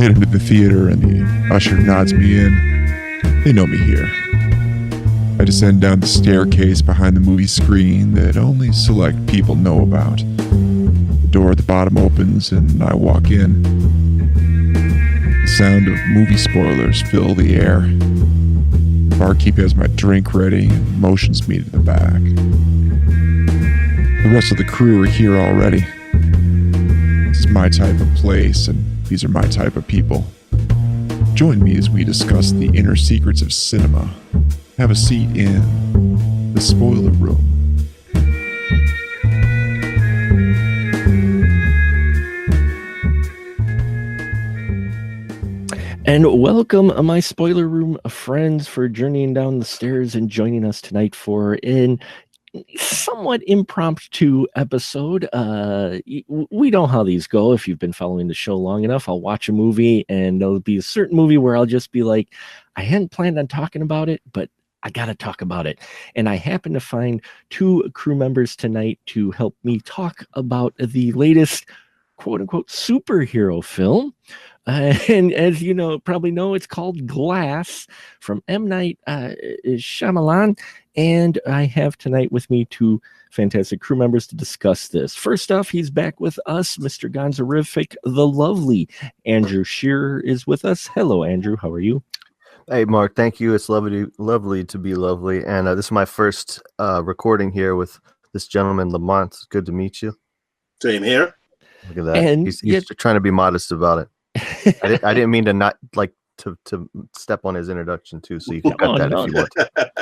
head into the theater and the usher nods me in. They know me here. I descend down the staircase behind the movie screen that only select people know about. The door at the bottom opens and I walk in. The sound of movie spoilers fill the air. The barkeep has my drink ready and motions me to the back. The rest of the crew are here already. This is my type of place, and these are my type of people. Join me as we discuss the inner secrets of cinema. Have a seat in the spoiler room. And welcome, my spoiler room friends, for journeying down the stairs and joining us tonight for an somewhat impromptu episode. We know how these go. If you've been following the show long enough, I'll watch a movie and there'll be a certain movie where I'll just be like, I hadn't planned on talking about it, but I got to talk about it. And I happen to find two crew members tonight to help me talk about the latest quote unquote superhero film. And as you know, probably know, it's called Glass from M. Night Shyamalan. And I have tonight with me two fantastic crew members to discuss this. First off, he's back with us, Mr. Gonzorific, the lovely Andrew Shearer is with us. Hello, Andrew. How are you? Hey, Mark. Thank you. It's lovely to be lovely. And this is my first recording here with this gentleman, Lamont. It's good to meet you. Same here. Look at that. And he's trying to be modest about it. I didn't mean to not like to step on his introduction too, so you can cut that if you want.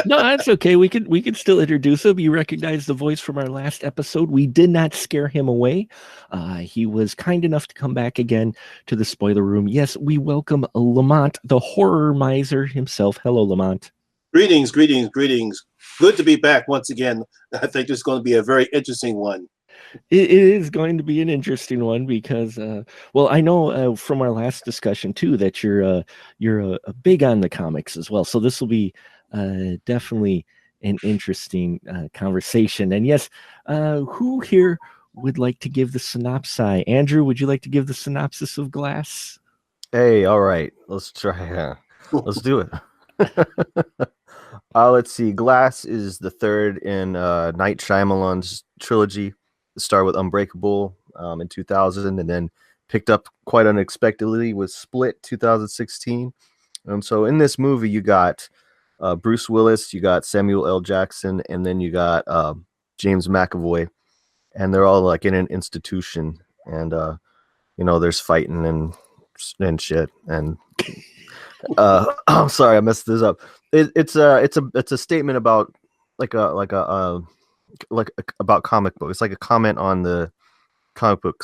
No, that's okay. We could still introduce him. You recognize the voice from our last episode. We did not scare him away. He was kind enough to come back again to the spoiler room. Yes, we welcome Lamont, the horror miser himself. Hello, Lamont. Greetings. Good to be back once again. I think this is going to be a very interesting one. It is going to be an interesting one because, well, I know from our last discussion too that you're big on the comics as well. So this will be definitely an interesting conversation. And yes, who here would like to give the synopsis? Andrew, would you like to give the synopsis of Glass? Hey, all right, let's try. Let's do it. Let's see. Glass is the third in Night Shyamalan's trilogy. Started with Unbreakable in 2000 and then picked up quite unexpectedly with Split 2016. So in this movie, you got Bruce Willis, you got Samuel L. Jackson, and then you got James McAvoy. And they're all like in an institution. And, there's fighting and shit. And I'm sorry, I messed this up. It's a statement about about comic books. It's like a comment on the comic book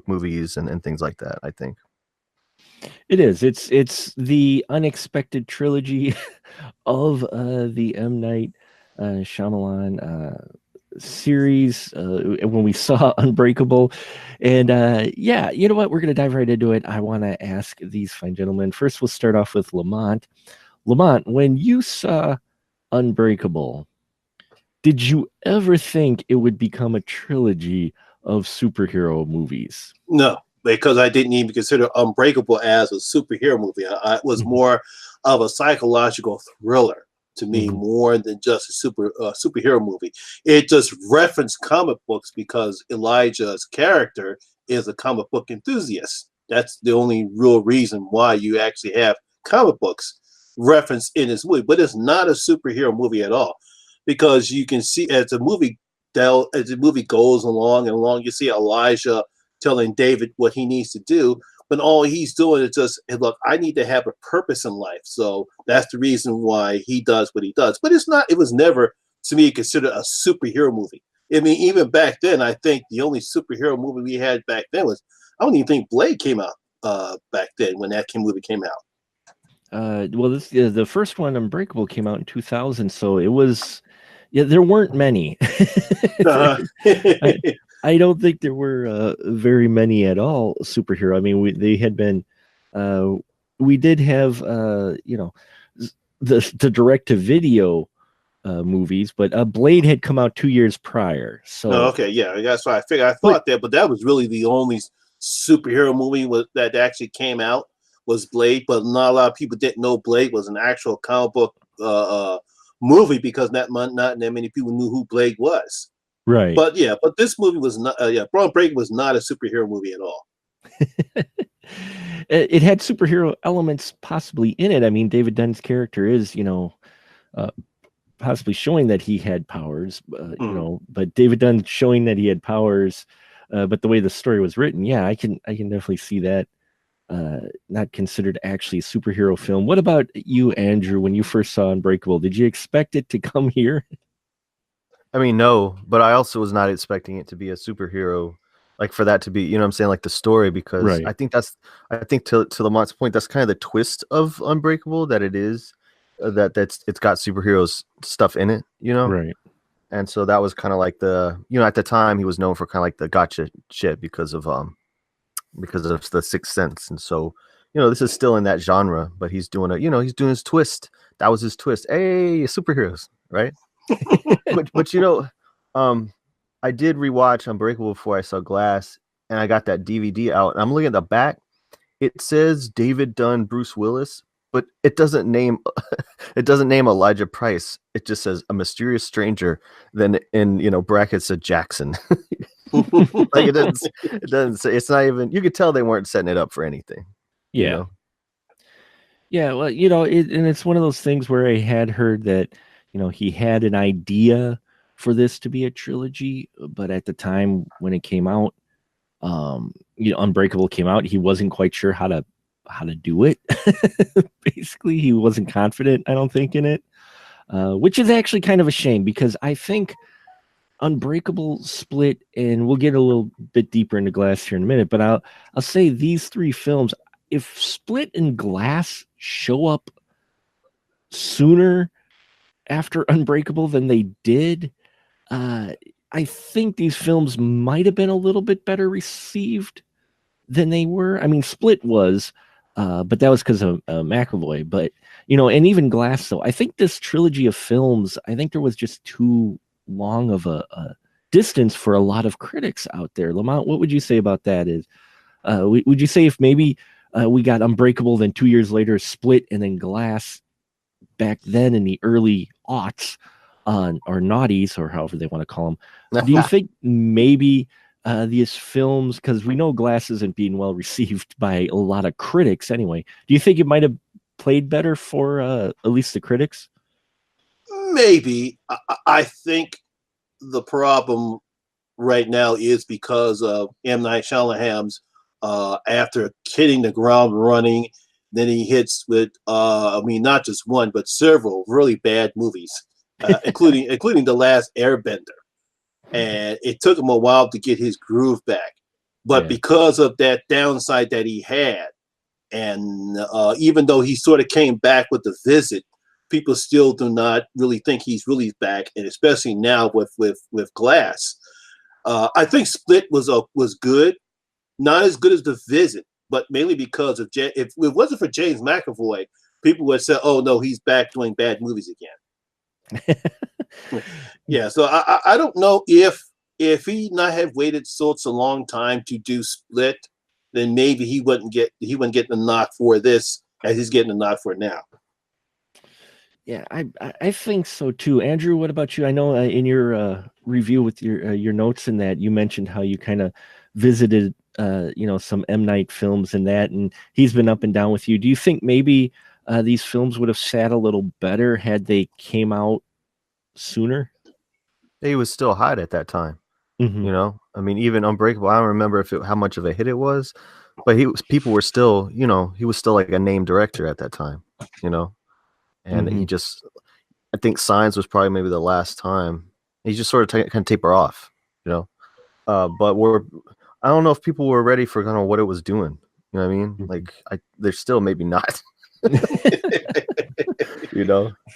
movies and things like that, I think. It is. It's the unexpected trilogy of the M. Night Shyamalan series when we saw Unbreakable. And yeah, you know what? We're going to dive right into it. I want to ask these fine gentlemen. First, we'll start off with Lamont. Lamont, when you saw Unbreakable, did you ever think it would become a trilogy of superhero movies? No, because I didn't even consider Unbreakable as a superhero movie. It was more of a psychological thriller to me, more than just a superhero movie. It just referenced comic books because Elijah's character is a comic book enthusiast. That's the only real reason why you actually have comic books referenced in this movie. But it's not a superhero movie at all. Because you can see as the movie goes along and along, you see Elijah telling David what he needs to do, but all he's doing is just, hey, look, I need to have a purpose in life. So that's the reason why he does what he does. But it was never, to me, considered a superhero movie. I mean, even back then, I think the only superhero movie we had back then was, I don't even think Blade came out back then when that movie came out. Well, the first one, Unbreakable, came out in 2000, so it was. Yeah, there weren't many. I don't think there were very many at all superhero. I mean, they had been. We did have, the direct-to-video movies, but Blade had come out 2 years prior. So okay, yeah, that's why I figured. I thought that, but that was really the only superhero movie that actually came out was Blade, but not a lot of people didn't know Blade was an actual comic book movie because not that many people knew who Blade was. Right. But this movie was not. Unbreakable was not a superhero movie at all. It had superhero elements possibly in it. I mean, David Dunn's character is, possibly showing that he had powers, but David Dunn showing that he had powers, but the way the story was written, I can definitely see that not considered actually a superhero film. What about you, Andrew? When you first saw Unbreakable, did you expect it to come here? I mean, no, but I also was not expecting it to be a superhero, like for that to be, you know what I'm saying, like the story, because Right. I think to Lamont's point, that's kind of the twist of Unbreakable, that it is it's got superheroes stuff in it, Right. And so that was kind of like the, at the time he was known for kind of like the gotcha shit because of the Sixth Sense, and so this is still in that genre, but he's doing he's doing his twist. That was his twist. Hey, superheroes, right? but I did rewatch Unbreakable before I saw Glass, and I got that DVD out, and I'm looking at the back. It says David Dunn, Bruce Willis, but it doesn't name Elijah Price. It just says a mysterious stranger. Then in brackets a Jackson. Like it doesn't say. It's not even. You could tell they weren't setting it up for anything. Yeah. Yeah. Well, and it's one of those things where I had heard that he had an idea for this to be a trilogy, but at the time when it came out, Unbreakable came out, he wasn't quite sure how to do it. Basically, he wasn't confident, I don't think, in it, which is actually kind of a shame, because I think Unbreakable, Split, and we'll get a little bit deeper into Glass here in a minute, but I'll say these three films, if Split and Glass show up sooner after Unbreakable than they did, I think these films might have been a little bit better received than they were. I mean, Split was, but that was because of McAvoy. But and even Glass, though, I think this trilogy of films, I think there was just too long of a distance for a lot of critics out there. Lamont, what would you say about that? Would you say if maybe we got Unbreakable, then 2 years later Split, and then Glass back then in the early aughts, or naughties, or however they want to call them, do you think maybe these films, because we know Glass isn't being well received by a lot of critics anyway, do you think it might have played better for at least the critics? Maybe. I think the problem right now is because of M. Night Shyamalan's after hitting the ground running, then he hits with not just one but several really bad movies, including The Last Airbender, and it took him a while to get his groove back. But because of that downside that he had, and even though he sort of came back with The Visit, people still do not really think he's really back, and especially now with Glass. I think Split was good, not as good as The Visit, but mainly because of if it wasn't for James McAvoy, people would say, "Oh no, he's back doing bad movies again." Yeah, so I don't know if he not have waited such a long time to do Split, then maybe he wouldn't get the knock for this as he's getting the knock for it now. Yeah, I think so too. Andrew, what about you? I know in your review with your notes in that, you mentioned how you kind of visited some M. Night films and that, and he's been up and down with you. Do you think maybe these films would have sat a little better had they came out sooner? He was still hot at that time. Mm-hmm. I mean, even Unbreakable, I don't remember how much of a hit it was, but people were still, he was still like a named director at that time, and he just, I think Signs was probably maybe the last time he just sort of kind of taper off, but I don't know if people were ready for kind of what it was doing. You know what I mean? Like they're still maybe not,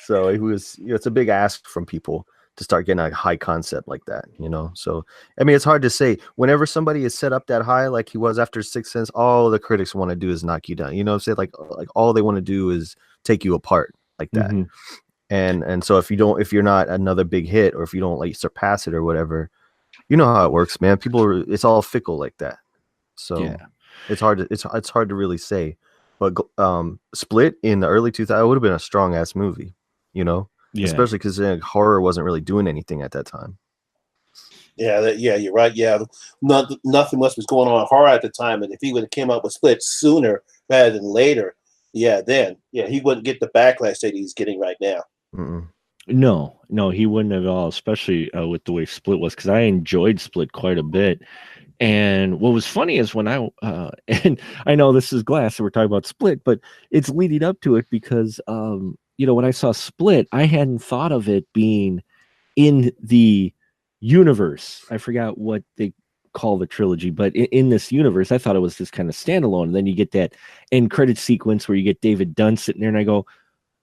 so it was, it's a big ask from people to start getting a high concept like that, So, I mean, it's hard to say. Whenever somebody is set up that high, like he was after Sixth Sense, all the critics want to do is knock you down. You know what I'm saying? Like all they want to do is take you apart like that. Mm-hmm. And so if you're not another big hit, or if you don't like surpass it or whatever, you know how it works, man. It's all fickle like that. So Yeah. it's hard to really say. But Split in the early 2000s would have been a strong ass movie, you know, especially because horror wasn't really doing anything at that time. Yeah, you're right. Yeah, nothing much was going on horror at the time, and if he would have came out with Split sooner rather than later, then he wouldn't get the backlash that he's getting right now. Mm-mm. No, he wouldn't at all, especially with the way Split was, because I enjoyed Split quite a bit. And what was funny is when and I know this is Glass, so we're talking about Split, but it's leading up to it because, when I saw Split, I hadn't thought of it being in the universe. I forgot what they call the trilogy, but in this universe, I thought it was just kind of standalone. And then you get that end credit sequence where you get David Dunn sitting there, and I go,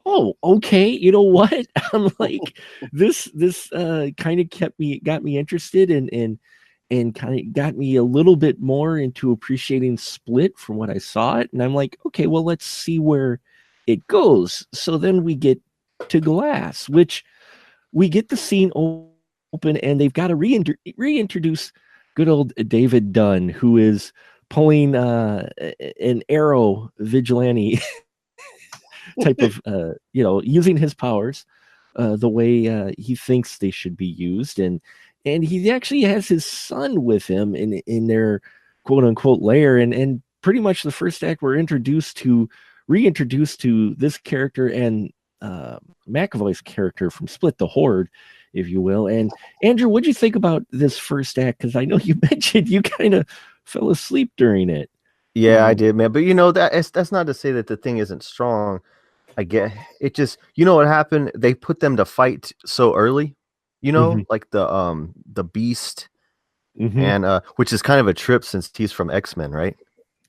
oh, okay. You know what? I'm like, this kind of got me interested and kind of got me a little bit more into appreciating Split from what I saw it. And I'm like, okay, well, let's see where it goes. So then we get to Glass, which we get the scene open, and they've got to reintroduce good old David Dunn, who is pulling an Arrow vigilante type of, using his powers the way he thinks they should be used. And he actually has his son with him in their quote unquote lair. And pretty much the first act, we're reintroduced to this character and McAvoy's character from Split, the Horde, if you will. And Andrew, what'd you think about this first act? Because I know you mentioned you kind of fell asleep during it. Yeah, I did, man. But that's not to say that the thing isn't strong. I get it. Just what happened? They put them to fight so early. Like the Beast, and which is kind of a trip since he's from X-Men, right?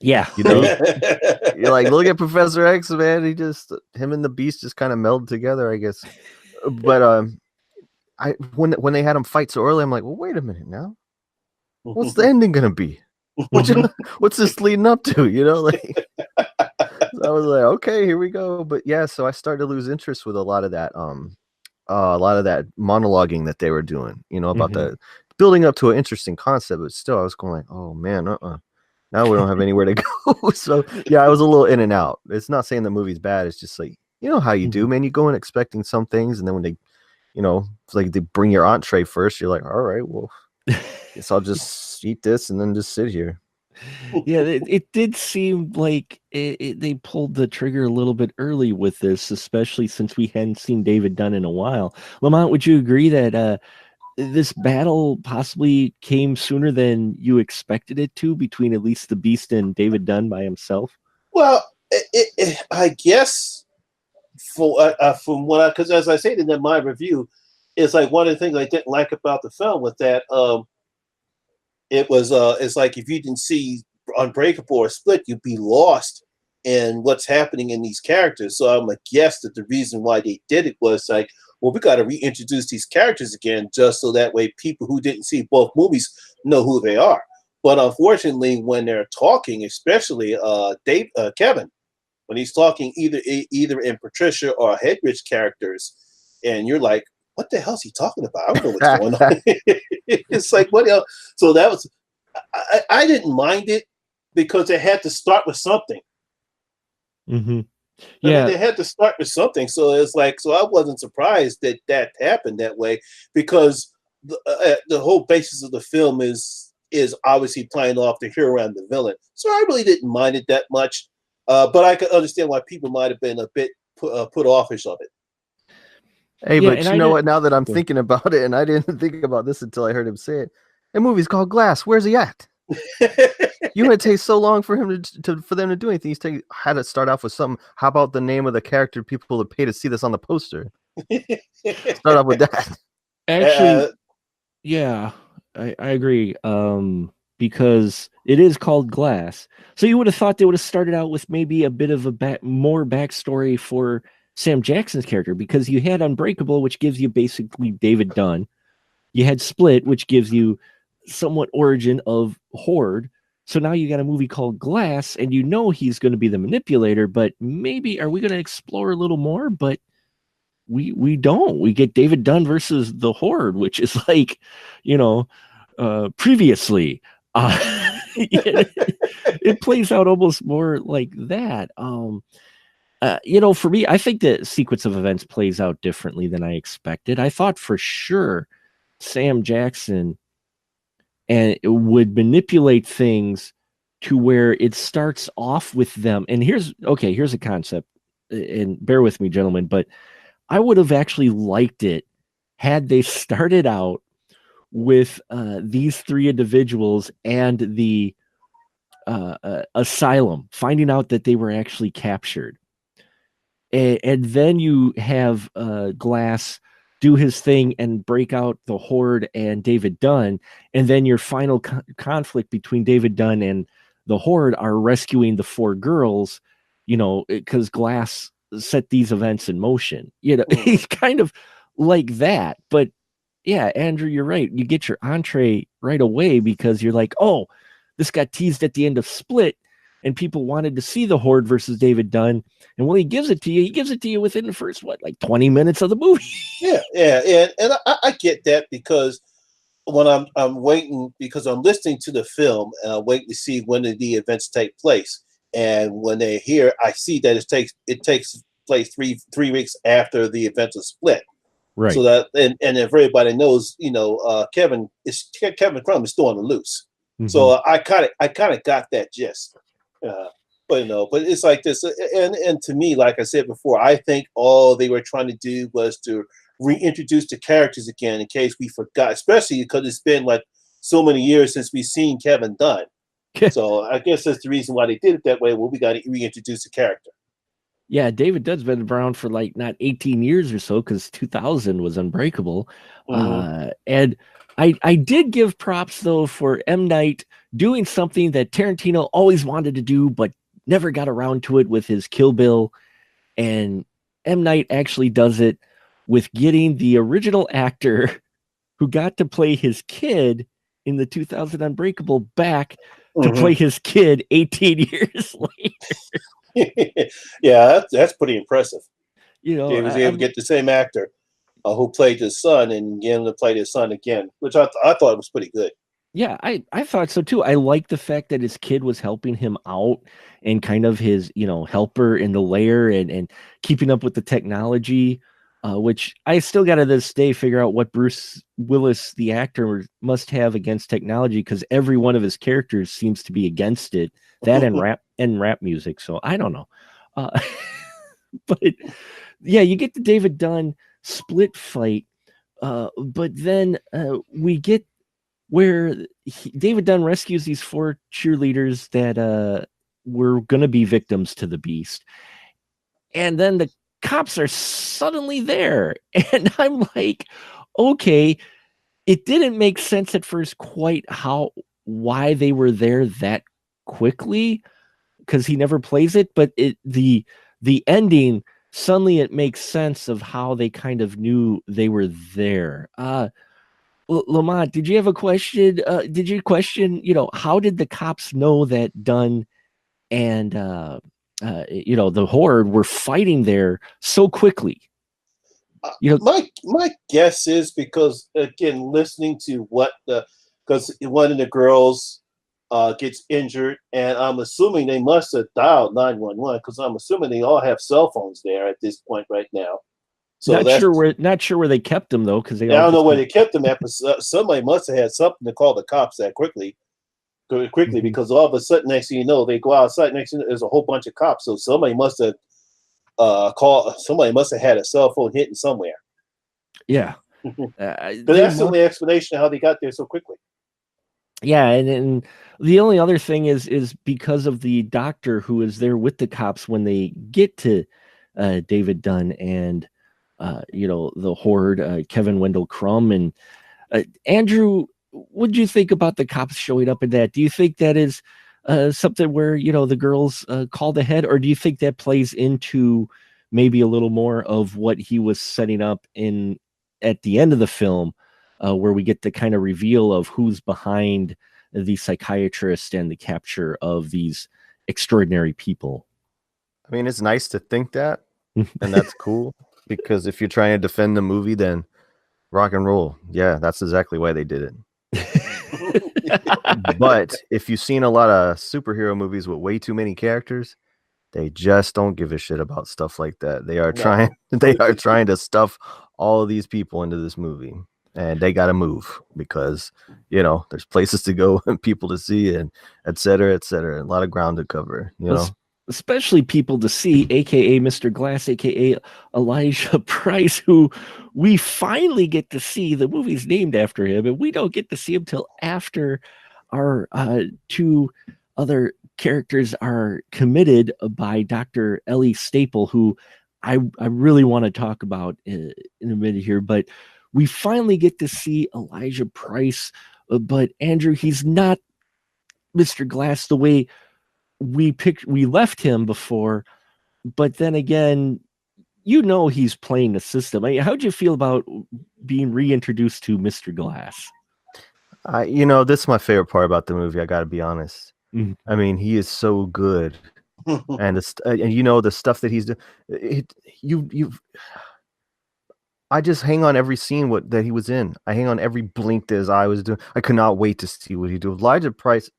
Yeah. You're like, look at Professor X, man. Him and the Beast just kind of meld together, I guess. But when they had him fight so early, I'm like, well, wait a minute now. What's the ending gonna be? What's this leading up to? So I was like, okay, here we go. But yeah, so I started to lose interest with a lot of that monologuing that they were doing, about the building up to an interesting concept. But still, I was going like, oh man, now we don't have anywhere to go. So yeah, I was a little in and out. It's not saying the movie's bad. It's just like, how you do, man. You go in expecting some things, and then when they, it's like they bring your entree first, you're like, all right, well, guess I'll just eat this and then just sit here. Yeah, it did seem like they pulled the trigger a little bit early with this, especially since we hadn't seen David Dunn in a while. Lamont, would you agree that this battle possibly came sooner than you expected it to, between at least the Beast and David Dunn by himself? Well, I guess from what because as I said in my review, it's like one of the things I didn't like about the film was that it's like if you didn't see Unbreakable or Split, you'd be lost in what's happening in these characters. So I'm like, guess that the reason why they did it was like, well, we got to reintroduce these characters again, just so that way people who didn't see both movies know who they are. But unfortunately, when they're talking, especially Kevin, when he's talking either in Patricia or Hedrick's characters, and you're like, what the hell is he talking about? I don't know what's going on. It's like, what else? So that was, I didn't mind it because it had to start with something. Mm-hmm. Yeah, I mean, they had to start with something. So it's like, so I wasn't surprised that happened that way, because the whole basis of the film is obviously playing off the hero and the villain. So I really didn't mind it that much, but I could understand why people might have been a bit put offish of it. Hey, yeah, but you know what? Now that I'm thinking about it, and I didn't think about this until I heard him say it, that movie's called Glass. Where's he at? You had to take so long for him for them to do anything. You had to start off with something. How about the name of the character people would pay to see this on the poster? Start off with that. Actually, yeah, I agree. Because it is called Glass. So you would have thought they would have started out with maybe a bit of a more backstory for Sam Jackson's character, because you had Unbreakable, which gives you basically David Dunn. You had Split, which gives you somewhat origin of Horde. So now you got a movie called Glass, and he's going to be the manipulator, but maybe are we going to explore a little more? But we don't. We get David Dunn versus the Horde, which is like, previously. It plays out almost more like that. For me, I think the sequence of events plays out differently than I expected. I thought for sure Sam Jackson and it would manipulate things to where it starts off with them. And here's a concept, and bear with me, gentlemen, but I would have actually liked it had they started out with these three individuals and the asylum, finding out that they were actually captured. And then you have Glass do his thing and break out the Horde and David Dunn. And then your final conflict between David Dunn and the Horde are rescuing the four girls, because Glass set these events in motion. He's kind of like that. But yeah, Andrew, you're right. You get your entree right away because you're like, oh, this got teased at the end of Split, and people wanted to see the Horde versus David Dunn. And when he gives it to you within the first, 20 minutes of the movie. Yeah. And I get that because when I'm waiting, because I'm listening to the film and I'm waiting to see when the events take place. And when they're here, I see that it takes place three weeks after the events are Split. Right. So that, and if everybody knows, Kevin Crumb is still on the loose. Mm-hmm. So I kind of got that gist. But it's like this, and to me, like I said before, I think all they were trying to do was to reintroduce the characters again in case we forgot, especially because it's been like so many years since we've seen Kevin Dunn. So I guess that's the reason why they did it that way. Well, we got to reintroduce the character. Yeah, David Dunn's been around for not 18 years or so, because 2000 was Unbreakable. Mm-hmm. And I did give props, though, for M. Night doing something that Tarantino always wanted to do, but never got around to it with his Kill Bill. And M. Night actually does it with getting the original actor who got to play his kid in the 2000 Unbreakable back to play his kid 18 years later. Yeah, that's pretty impressive. He was able to get the same actor who played his son and get him to play his son again, which I thought was pretty good. Yeah, I thought so too. I like the fact that his kid was helping him out and kind of his, helper in the lair and keeping up with the technology, which I still got to this day figure out what Bruce Willis, the actor, must have against technology, because every one of his characters seems to be against it. That and rap music. So I don't know. But yeah, you get the David Dunn Split fight, but then we get where David Dunn rescues these four cheerleaders that were going to be victims to the beast. And then the cops are suddenly there. And I'm like, okay, it didn't make sense at first quite why they were there that quickly, because he never plays it. But the ending, suddenly it makes sense of how they kind of knew they were there. Lamont, did you have a question? Did you question, how did the cops know that Dunn and, the Horde were fighting there so quickly? My guess is because, again, listening to because one of the girls gets injured, and I'm assuming they must have dialed 911, because I'm assuming they all have cell phones there at this point right now. So not sure where they kept them, though, because I don't know where they kept them at. But somebody must have had something to call the cops that quickly, mm-hmm. Because all of a sudden, next thing you know, they go outside. Next thing, there's a whole bunch of cops. So somebody must have called. Somebody must have had a cell phone hitting somewhere. Yeah, but that's the only explanation of how they got there so quickly. Yeah, and the only other thing is because of the doctor who is there with the cops when they get to David Dunn and the Horde, Kevin Wendell Crumb. And Andrew, what do you think about the cops showing up in that? Do you think that is something where the girls called ahead, or do you think that plays into maybe a little more of what he was setting up at the end of the film, where we get the kind of reveal of who's behind the psychiatrist and the capture of these extraordinary people? I mean, it's nice to think that, and that's cool, because if you're trying to defend the movie, then rock and roll. Yeah, that's exactly why they did it. But if you've seen a lot of superhero movies with way too many characters, they just don't give a shit about stuff like that. They are trying to stuff all of these people into this movie, and they got to move because there's places to go and people to see, and et cetera, et cetera. A lot of ground to cover. Especially people to see, aka Mr. Glass, aka Elijah Price, who we finally get to see. The movie's named after him, and we don't get to see him till after our two other characters are committed by Dr. Ellie Staple, who I really want to talk about in a minute here. But we finally get to see Elijah Price, but Andrew, he's not Mr. Glass the way we left him before. But then again, he's playing the system. How'd you feel about being reintroduced to Mr. Glass? This is my favorite part about the movie. I got to be honest. Mm-hmm. I mean, he is so good, and the stuff that he's doing. I just hang on every scene that he was in. I hang on every blink that his eye was doing. I could not wait to see what he do. Elijah Price,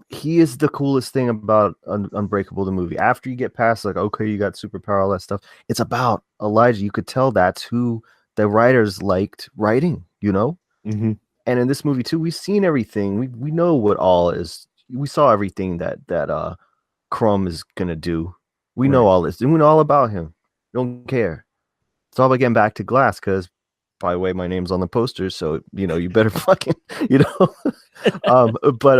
he is the coolest thing about Unbreakable the movie. After you get past okay, you got superpower, all that stuff. It's about Elijah. You could tell that's who the writers liked writing. Mm-hmm. And in this movie too, we've seen everything. We know what all is. We saw everything that Crumb is gonna do. We know all this. And we know all about him. We don't care. It's all about getting back to Glass because, by the way, my name's on the poster, so you better fucking But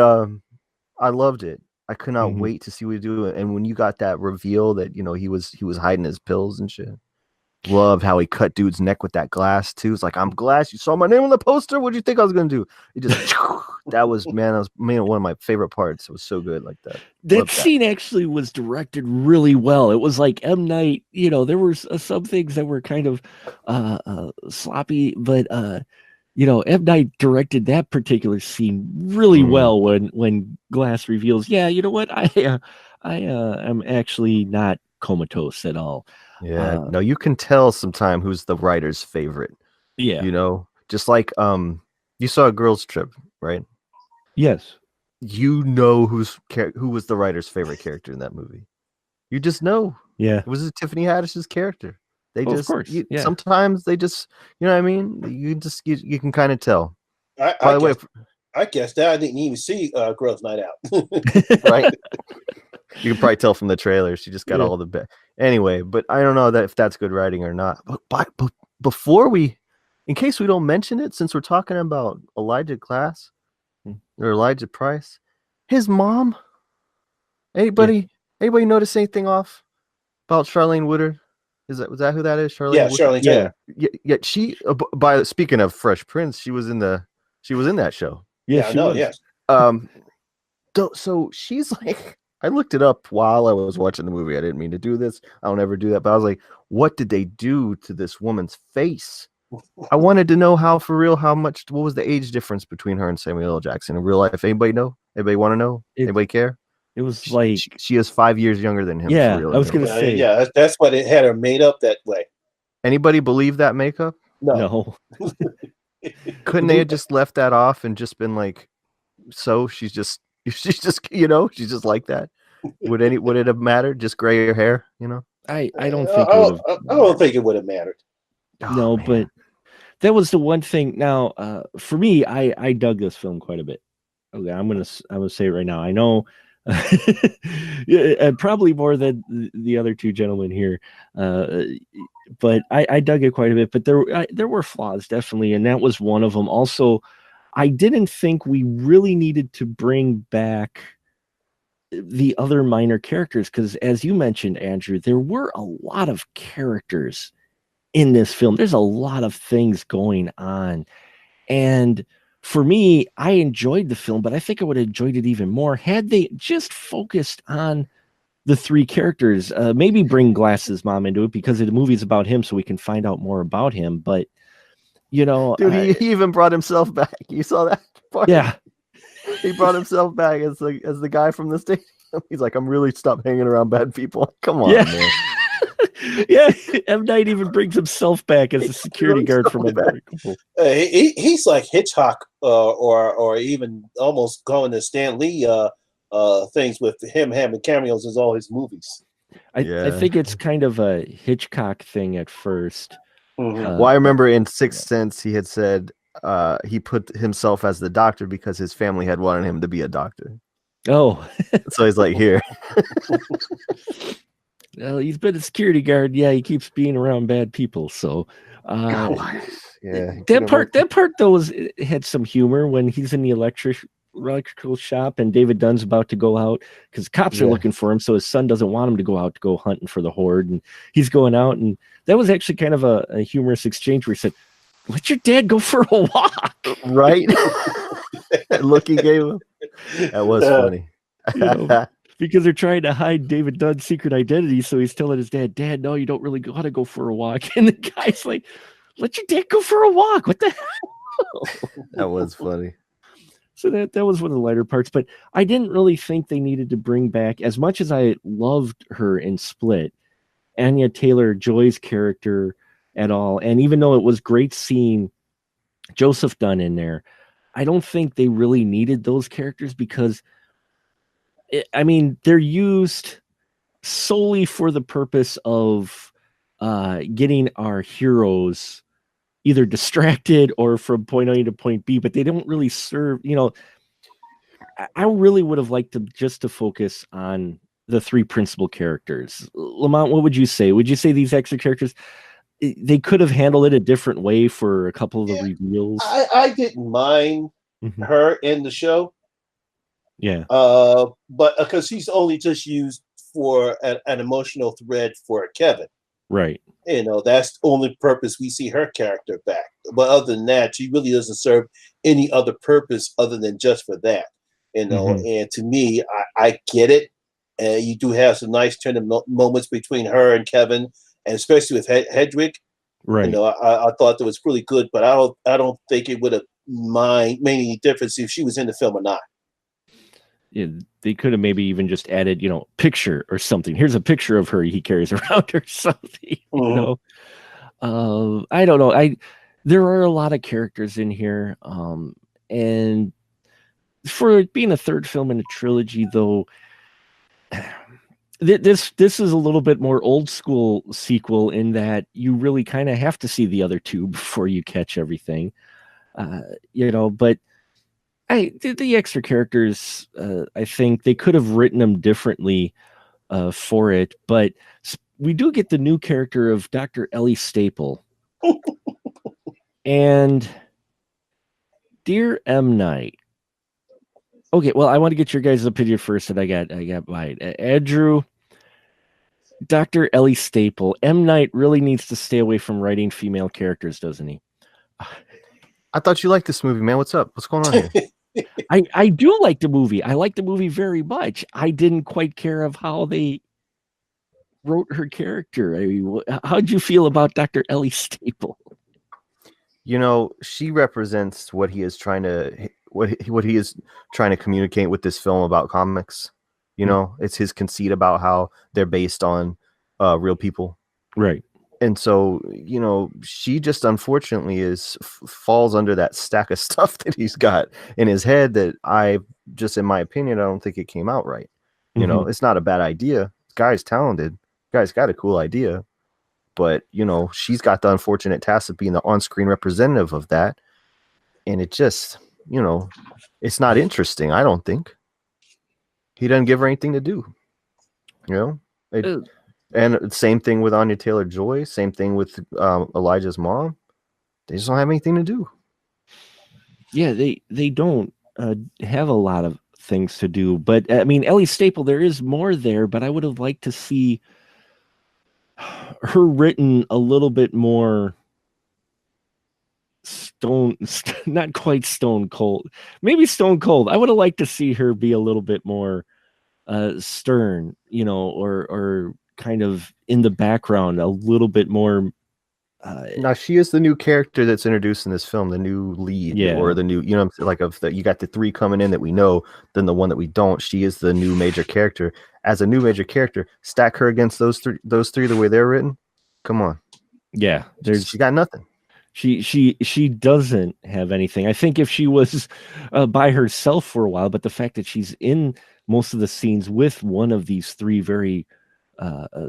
I loved it. I could not wait to see what he do. And when you got that reveal that he was hiding his pills and shit. Love how he cut dude's neck with that glass too. It's like, I'm Glass. You saw my name on the poster. What do you think I was gonna do? It just that was one of my favorite parts. It was so good like that. That scene actually was directed really well. It was like M. Night. There were some things that were kind of sloppy, but M. Night directed that particular scene really well. When Glass reveals, yeah, you know what, I am actually not comatose at all. Yeah, no, you can tell sometime who's the writer's favorite. Yeah, just like you saw A Girl's Trip, right? Yes. Who was the writer's favorite character in that movie? You just know. Yeah, it was Tiffany Haddish's character. They of course. Sometimes they just, what I mean? You can kind of tell. By the way, I guess that I didn't even see Girls Night Out. Right? You can probably tell from the trailer. She just got all the best. Anyway, but I don't know if that's good writing or not. But before in case we don't mention it, since we're talking about Elijah Glass or Elijah Price, his mom. Anybody notice anything off about Charlene Woodard? Was that who that is? Charlene? Yeah, Woodard? Charlene. Yeah. She. Speaking of Fresh Prince, she was in that show. Yeah, no, yes. So she's like, I looked it up while I was watching the movie. I didn't mean to do this. I don't ever do that. But I was like, what did they do to this woman's face? I wanted to know what was the age difference between her and Samuel L. Jackson in real life? Anybody know? Anybody want to know? Anybody care? It was like she is 5 years younger than him. Yeah, I was going to say. Yeah, that's why they had her made up that way. Anybody believe that makeup? No. Couldn't they have just left that off and just been like, so she's just she's just like that? Would it have mattered? Just gray hair, I don't think I don't think it would have mattered. No, but that was the one thing. Now, for me, I dug this film quite a bit. Okay, I'm gonna say it right now. I know, probably more than the other two gentlemen here, but I dug it quite a bit. But there were flaws, definitely, and that was one of them. Also, I didn't think we really needed to bring back the other minor characters because, as you mentioned, Andrew, there were a lot of characters in this film. There's a lot of things going on, and for me, I enjoyed the film, but I think I would have enjoyed it even more had they just focused on the three characters. Maybe bring Glass's mom into it because the movie's about him, so we can find out more about him. But dude, he even brought himself back. You saw that part? Yeah, he brought himself back as the guy from the stadium. He's like, I'm really stopped hanging around bad people. Come on, man. Yeah, M. Night even brings himself back as a security guard from Unbreakable. He's like Hitchcock or even almost going to Stan Lee things with him having cameos in all his movies. I think it's kind of a Hitchcock thing at first. Well, I remember in Sixth Sense he had said he put himself as the doctor because his family had wanted him to be a doctor. Oh, so he's like, here. Well, he's been a security guard. Yeah, he keeps being around bad people. So, that part though had some humor when he's in the electrical shop and David Dunn's about to go out because cops are looking for him. So his son doesn't want him to go out to go hunting for the horde, and he's going out. And that was actually kind of a humorous exchange where he said, "Let your dad go for a walk." Right? Look he gave him. That was funny. Because they're trying to hide David Dunn's secret identity. So he's telling his dad, "Dad, no, you don't really want to go for a walk." And the guy's like, "Let your dad go for a walk. What the hell?" That was funny. So that was one of the lighter parts. But I didn't really think they needed to bring back, as much as I loved her in Split, Anya Taylor-Joy's character at all. And even though it was great seeing Joseph Dunn in there, I don't think they really needed those characters because they're used solely for the purpose of getting our heroes either distracted or from point A to point B, but they don't really serve, I really would have liked to focus on the three principal characters. Lamont, what would you say? Would you say these extra characters, they could have handled it a different way for a couple of the reveals? I didn't mind her in the show. Yeah. But because she's only just used for an emotional thread for Kevin. Right. That's the only purpose we see her character back. But other than that, she really doesn't serve any other purpose other than just for that. And to me, I get it. And you do have some nice turning moments between her and Kevin, and especially with Hedwig. Right. I thought that was really good, but I don't think it would have made any difference if she was in the film or not. Yeah, they could have maybe even just added, picture or something. Here's a picture of her he carries around or something. I don't know. There are a lot of characters in here, and for being a third film in a trilogy, though, this is a little bit more old school sequel in that you really kind of have to see the other two before you catch everything. But the extra characters, I think they could have written them differently for it, but we do get the new character of Dr. Ellie Staple. And dear M. Night. Okay, well, I want to get your guys' opinion first, and I got mine. Andrew, Dr. Ellie Staple. M. Night really needs to stay away from writing female characters, doesn't he? I thought you liked this movie, man. What's up? What's going on here? I do like the movie. I like the movie very much. I didn't quite care of how they wrote her character. How'd you feel about Dr. Ellie Staple? She represents what he is trying to communicate with this film about comics. It's his conceit about how they're based on real people, right? And so, she just unfortunately falls under that stack of stuff that he's got in his head that in my opinion, I don't think it came out right. It's not a bad idea. This guy's talented. This guy's got a cool idea. But, she's got the unfortunate task of being the on-screen representative of that. And it just, it's not interesting, I don't think. He doesn't give her anything to do. And same thing with Anya Taylor-Joy. Same thing with Elijah's mom. They just don't have anything to do. Yeah, they don't have a lot of things to do. But Ellie Staple, there is more there. But I would have liked to see her written a little bit more not quite stone cold. Maybe stone cold. I would have liked to see her be a little bit more stern, or kind of in the background a little bit more. Now she is the new character that's introduced in this film, the new lead, or the new, you got the three coming in that we know, then the one that we don't. She is the new major character. As a new major character, stack her against those three the way they're written. Come on, yeah, she got nothing. She doesn't have anything. I think if she was by herself for a while, but the fact that she's in most of the scenes with one of these three very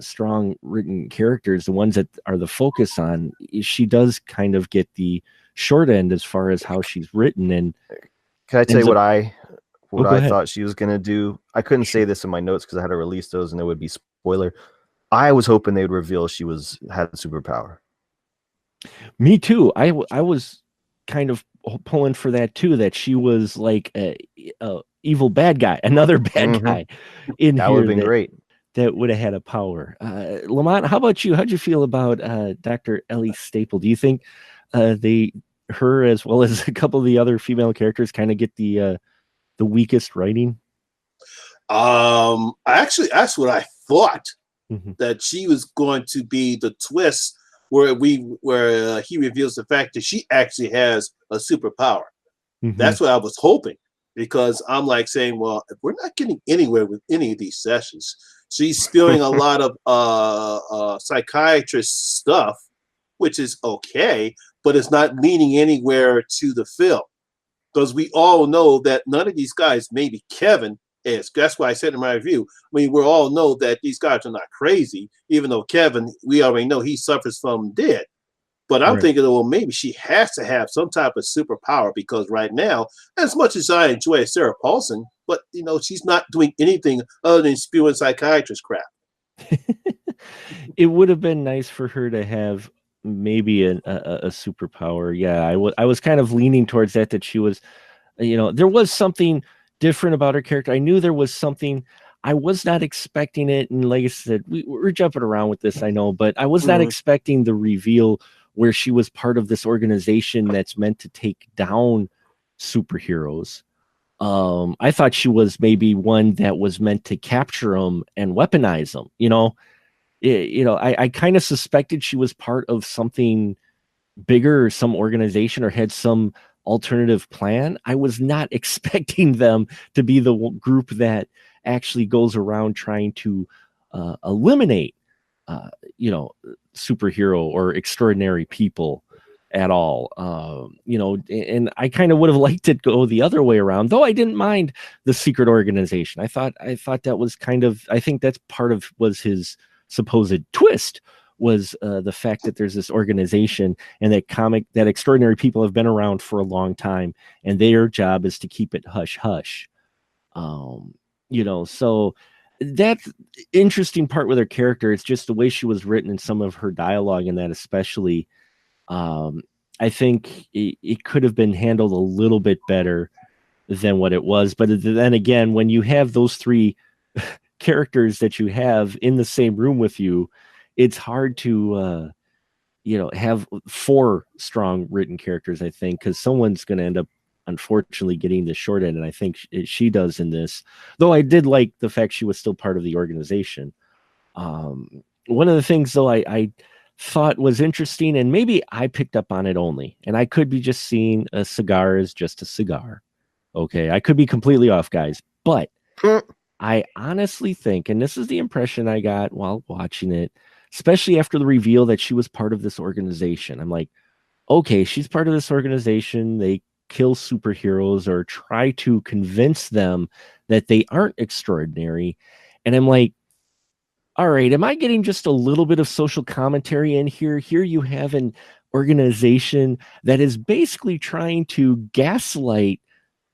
strong written characters, the ones that are the focus on, she does kind of get the short end as far as how she's written. And can I tell you what go I ahead. thought she was gonna do? I couldn't say this in my notes because I had to release those, and it would be spoiler. I was hoping they would reveal she had a superpower. Me too. I was kind of pulling for that too, that she was like a evil bad guy, another bad guy in That here would have been great. that would have had a power. Lamont, how about you? How'd you feel about Dr. Ellie Staple? Do you think her as well as a couple of the other female characters kind of get the weakest writing? Actually, that's what I thought, Mm-hmm. that she was going to be the twist where he reveals the fact that she actually has a superpower. Mm-hmm. That's what I was hoping, because I'm like saying, well, if we're not getting anywhere with any of these sessions, she's spewing a lot of psychiatrist stuff, which is okay, but it's not leading anywhere to the film. Because we all know that none of these guys, maybe Kevin is. That's why I said in my review, I mean, we all know that these guys are not crazy, even though Kevin, we already know he suffers from dead. But I'm thinking, well, maybe she has to have some type of superpower, because right now, as much as I enjoy Sarah Paulson, but she's not doing anything other than spewing psychiatrist crap. It would have been nice for her to have maybe a superpower. Yeah, I was kind of leaning towards that she was, there was something different about her character. I knew there was something. I was not expecting it, and like I said, we're jumping around with this, I know, but I was not expecting the reveal where she was part of this organization that's meant to take down superheroes. I thought she was maybe one that was meant to capture them and weaponize them. I kind of suspected she was part of something bigger, or some organization, or had some alternative plan. I was not expecting them to be the group that actually goes around trying to eliminate superhero or extraordinary people at all. And I kind of would have liked it go the other way around, though I didn't mind the secret organization. I thought that was I think that's part of was his supposed twist, was the fact that there's this organization and that extraordinary people have been around for a long time, and their job is to keep it hush hush. So that's interesting part with her character. It's just the way she was written and some of her dialogue in that, especially. I think it could have been handled a little bit better than what it was. But then again, when you have those three characters that you have in the same room with you, it's hard to have four strong written characters, I think, because someone's going to end up unfortunately getting the short end, and I think she does in this. Though I did like the fact she was still part of the organization. One of the things, though, I thought was interesting, and maybe I picked up on it only, and I could be just seeing a cigar as just a cigar. Okay, I could be completely off, guys, but I honestly think, and this is the impression I got while watching it, especially after the reveal that she was part of this organization. I'm like, okay, she's part of this organization. They kill superheroes or try to convince them that they aren't extraordinary. And I'm like, all right, am I getting just a little bit of social commentary in here? Here you have an organization that is basically trying to gaslight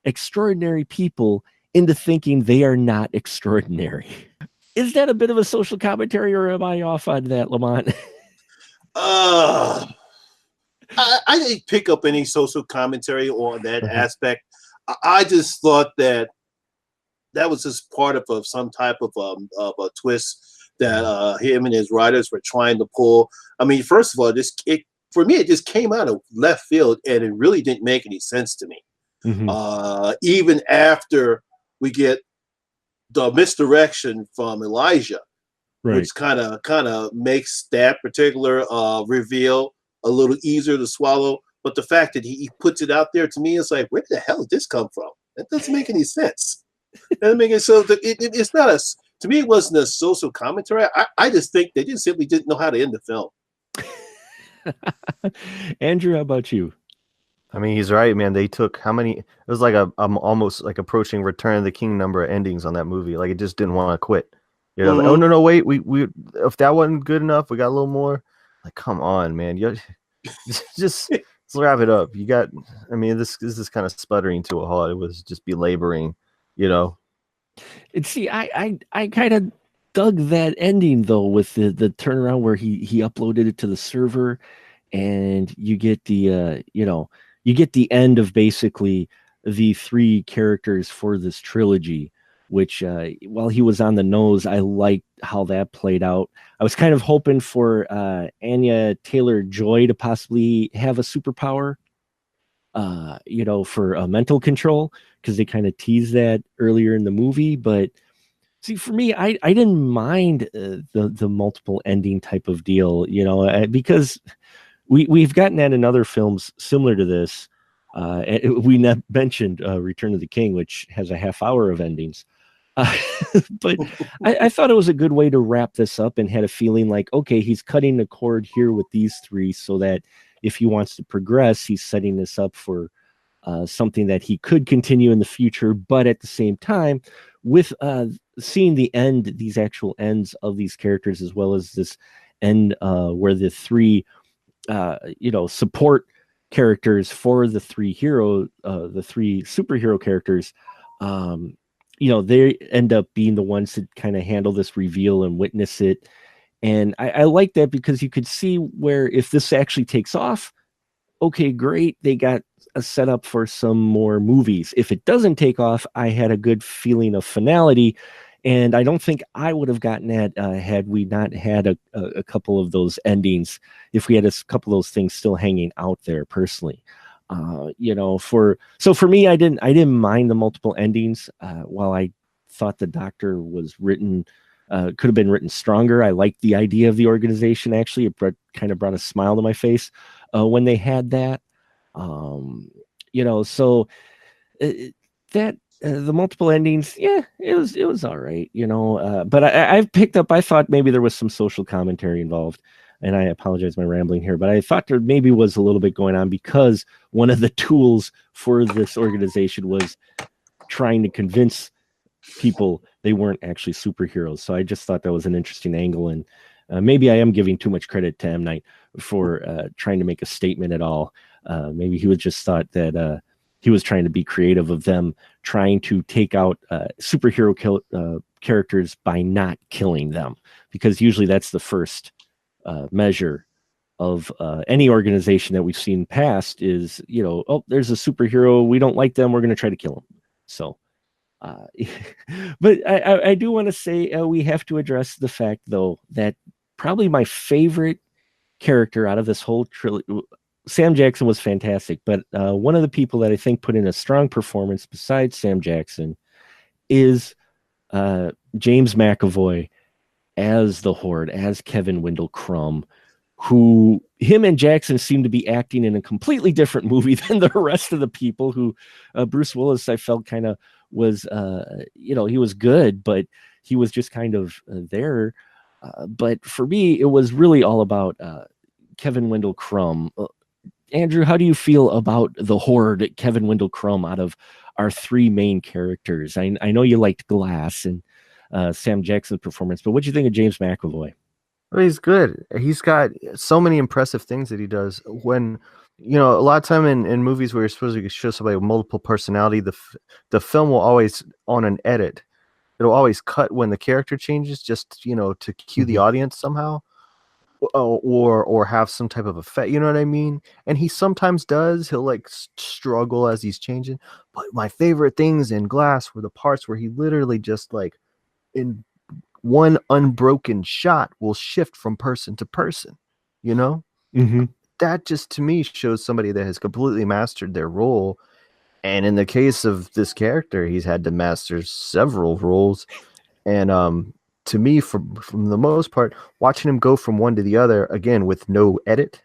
extraordinary people into thinking they are not extraordinary. Is that a bit of a social commentary, or am I off on that, Lamont? I didn't pick up any social commentary on that aspect. I just thought that was just part of some type of a twist that him and his writers were trying to pull. I mean, first of all, for me, it just came out of left field, and it really didn't make any sense to me. Mm-hmm. Even after we get the misdirection from Elijah, which kind of makes that particular reveal a little easier to swallow. But the fact that he puts it out there, to me, it's like, where the hell did this come from? That doesn't make any sense. It's not to me, it wasn't a social commentary. I just think they just simply didn't know how to end the film. Andrew, how about you? I mean, he's right, man. They took how many? It was like almost like approaching Return of the King number of endings on that movie. Like it just didn't want to quit. You know, like, oh no, wait, we if that wasn't good enough, we got a little more. Like, come on, man, you just let's wrap it up. You got, I mean, this is kind of sputtering to a halt. It was just belaboring, you know. And see, I kind of dug that ending though, with the turnaround where he uploaded it to the server, and you get the you get the end of basically the three characters for this trilogy, which while he was on the nose, I liked how that played out. I was kind of hoping for Anya Taylor-Joy to possibly have a superpower, for mental control, because they kind of teased that earlier in the movie. But see, for me, I didn't mind the multiple ending type of deal, because we've gotten that in other films similar to this. We mentioned Return of the King, which has a half hour of endings. But I thought it was a good way to wrap this up, and had a feeling like, okay, he's cutting the cord here with these three, so that if he wants to progress, he's setting this up for something that he could continue in the future. But at the same time, with seeing these actual ends of these characters, as well as this end where the three support characters for the three superhero characters, they end up being the ones that kind of handle this reveal and witness it. And I like that, because you could see where, if this actually takes off, okay, great, they got a setup for some more movies. If it doesn't take off, I had a good feeling of finality. And I don't think I would have gotten that had we not had a couple of those endings, if we had a couple of those things still hanging out there personally. For me, I didn't mind the multiple endings. While I thought the Doctor was written, could have been written stronger, I liked the idea of the organization. Actually, it kind of brought a smile to my face when they had that. The multiple endings, yeah, it was all right, but I've picked up, I thought maybe there was some social commentary involved, and I apologize my rambling here, but I thought there maybe was a little bit going on, because one of the tools for this organization was trying to convince people they weren't actually superheroes. So I just thought that was an interesting angle, and maybe I am giving too much credit to M. Night for trying to make a statement at all. Maybe he was just thought that he was trying to be creative of them trying to take out superhero characters by not killing them, because usually that's the first measure of any organization that we've seen past is, oh, there's a superhero, we don't like them, we're going to try to kill them. So but I do want to say we have to address the fact, though, that probably my favorite character out of this whole trilogy, Sam Jackson was fantastic, but one of the people that I think put in a strong performance besides Sam Jackson is James McAvoy as the Horde, as Kevin Wendell Crumb, who him and Jackson seem to be acting in a completely different movie than the rest of the people. Who Bruce Willis, I felt kind of was, he was good, but he was just kind of there. But for me, it was really all about Kevin Wendell Crumb. Andrew, how do you feel about the Horde, Kevin Wendell Crumb, out of our three main characters? I know you liked Glass and Sam Jackson's performance, but what do you think of James McAvoy? Well, he's good. He's got so many impressive things that he does. When, a lot of time in movies where you're supposed to show somebody with multiple personality, the film will always, on an edit, it'll always cut when the character changes, just, to cue the audience somehow, or have some type of effect. You know what I mean? And he sometimes does. He'll like struggle as he's changing. But my favorite things in Glass were the parts where he literally just like in one unbroken shot will shift from person to person, That just to me shows somebody that has completely mastered their role. And in the case of this character, he's had to master several roles. And to me, from the most part, watching him go from one to the other, again, with no edit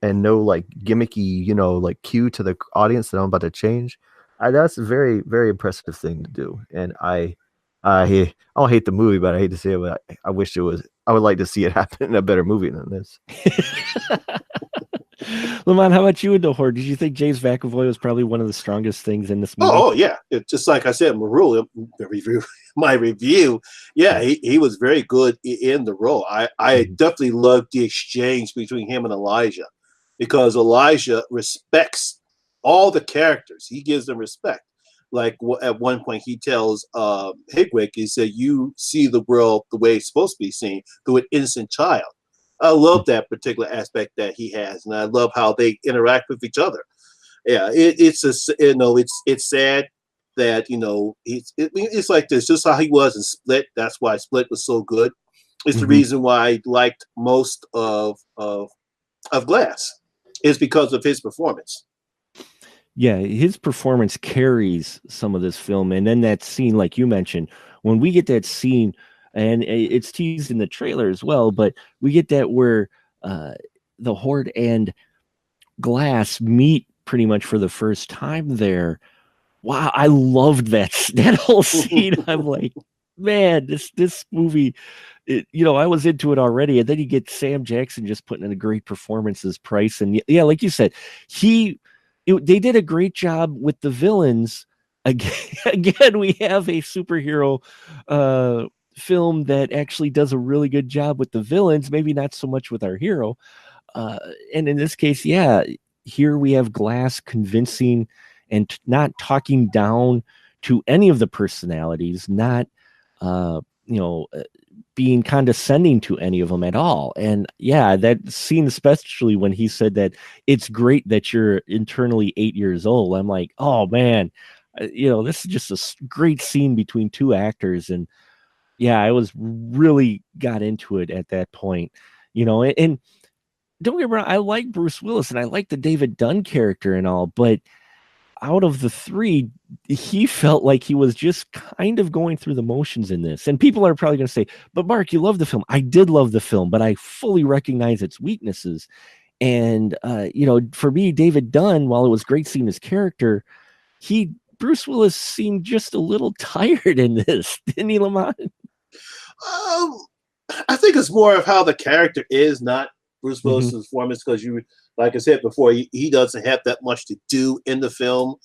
and no like gimmicky, like cue to the audience that I'm about to change, that's a very, very impressive thing to do. And I I don't hate the movie, but I hate to say it, but I wish it was. I would like to see it happen in a better movie than this. Lamont, how about you in the Horde? Did you think James McAvoy was probably one of the strongest things in this movie? Oh yeah, just like I said, my review. Yeah, he was very good in the role. I definitely loved the exchange between him and Elijah, because Elijah respects all the characters. He gives them respect. Like at one point, he tells Higwick, he said, "You see the world the way it's supposed to be seen, through an innocent child." I love that particular aspect that he has, and I love how they interact with each other. Yeah, it's sad that it's like this, just how he was in Split. That's why Split was so good. It's the reason why I liked most of Glass, is because of his performance. Yeah, his performance carries some of this film, and then that scene, like you mentioned, when we get that scene, and it's teased in the trailer as well, but we get that where the Horde and Glass meet pretty much for the first time there. Wow, I loved that whole scene. I'm like, man, this movie, I was into it already, and then you get Sam Jackson just putting in a great performance as Price, and yeah, like you said, they did a great job with the villains. Again, we have a superhero film that actually does a really good job with the villains, maybe not so much with our hero. And in this case, yeah, here we have Glass convincing and not talking down to any of the personalities, not being condescending to any of them at all. And yeah, that scene, especially when he said that it's great that you're internally 8 years old, I'm like, oh man, this is just a great scene between two actors. And yeah, I was really got into it at that point, and don't get me wrong, I like Bruce Willis and I like the David Dunn character and all, but out of the three, he felt like he was just kind of going through the motions in this. And people are probably going to say, but Mark, you love the film. I did love the film, but I fully recognize its weaknesses. And, for me, David Dunn, while it was great seeing his character, Bruce Willis seemed just a little tired in this, didn't he, Lamont? I think it's more of how the character is, not Bruce Willis's performance, because like I said before, he doesn't have that much to do in the film.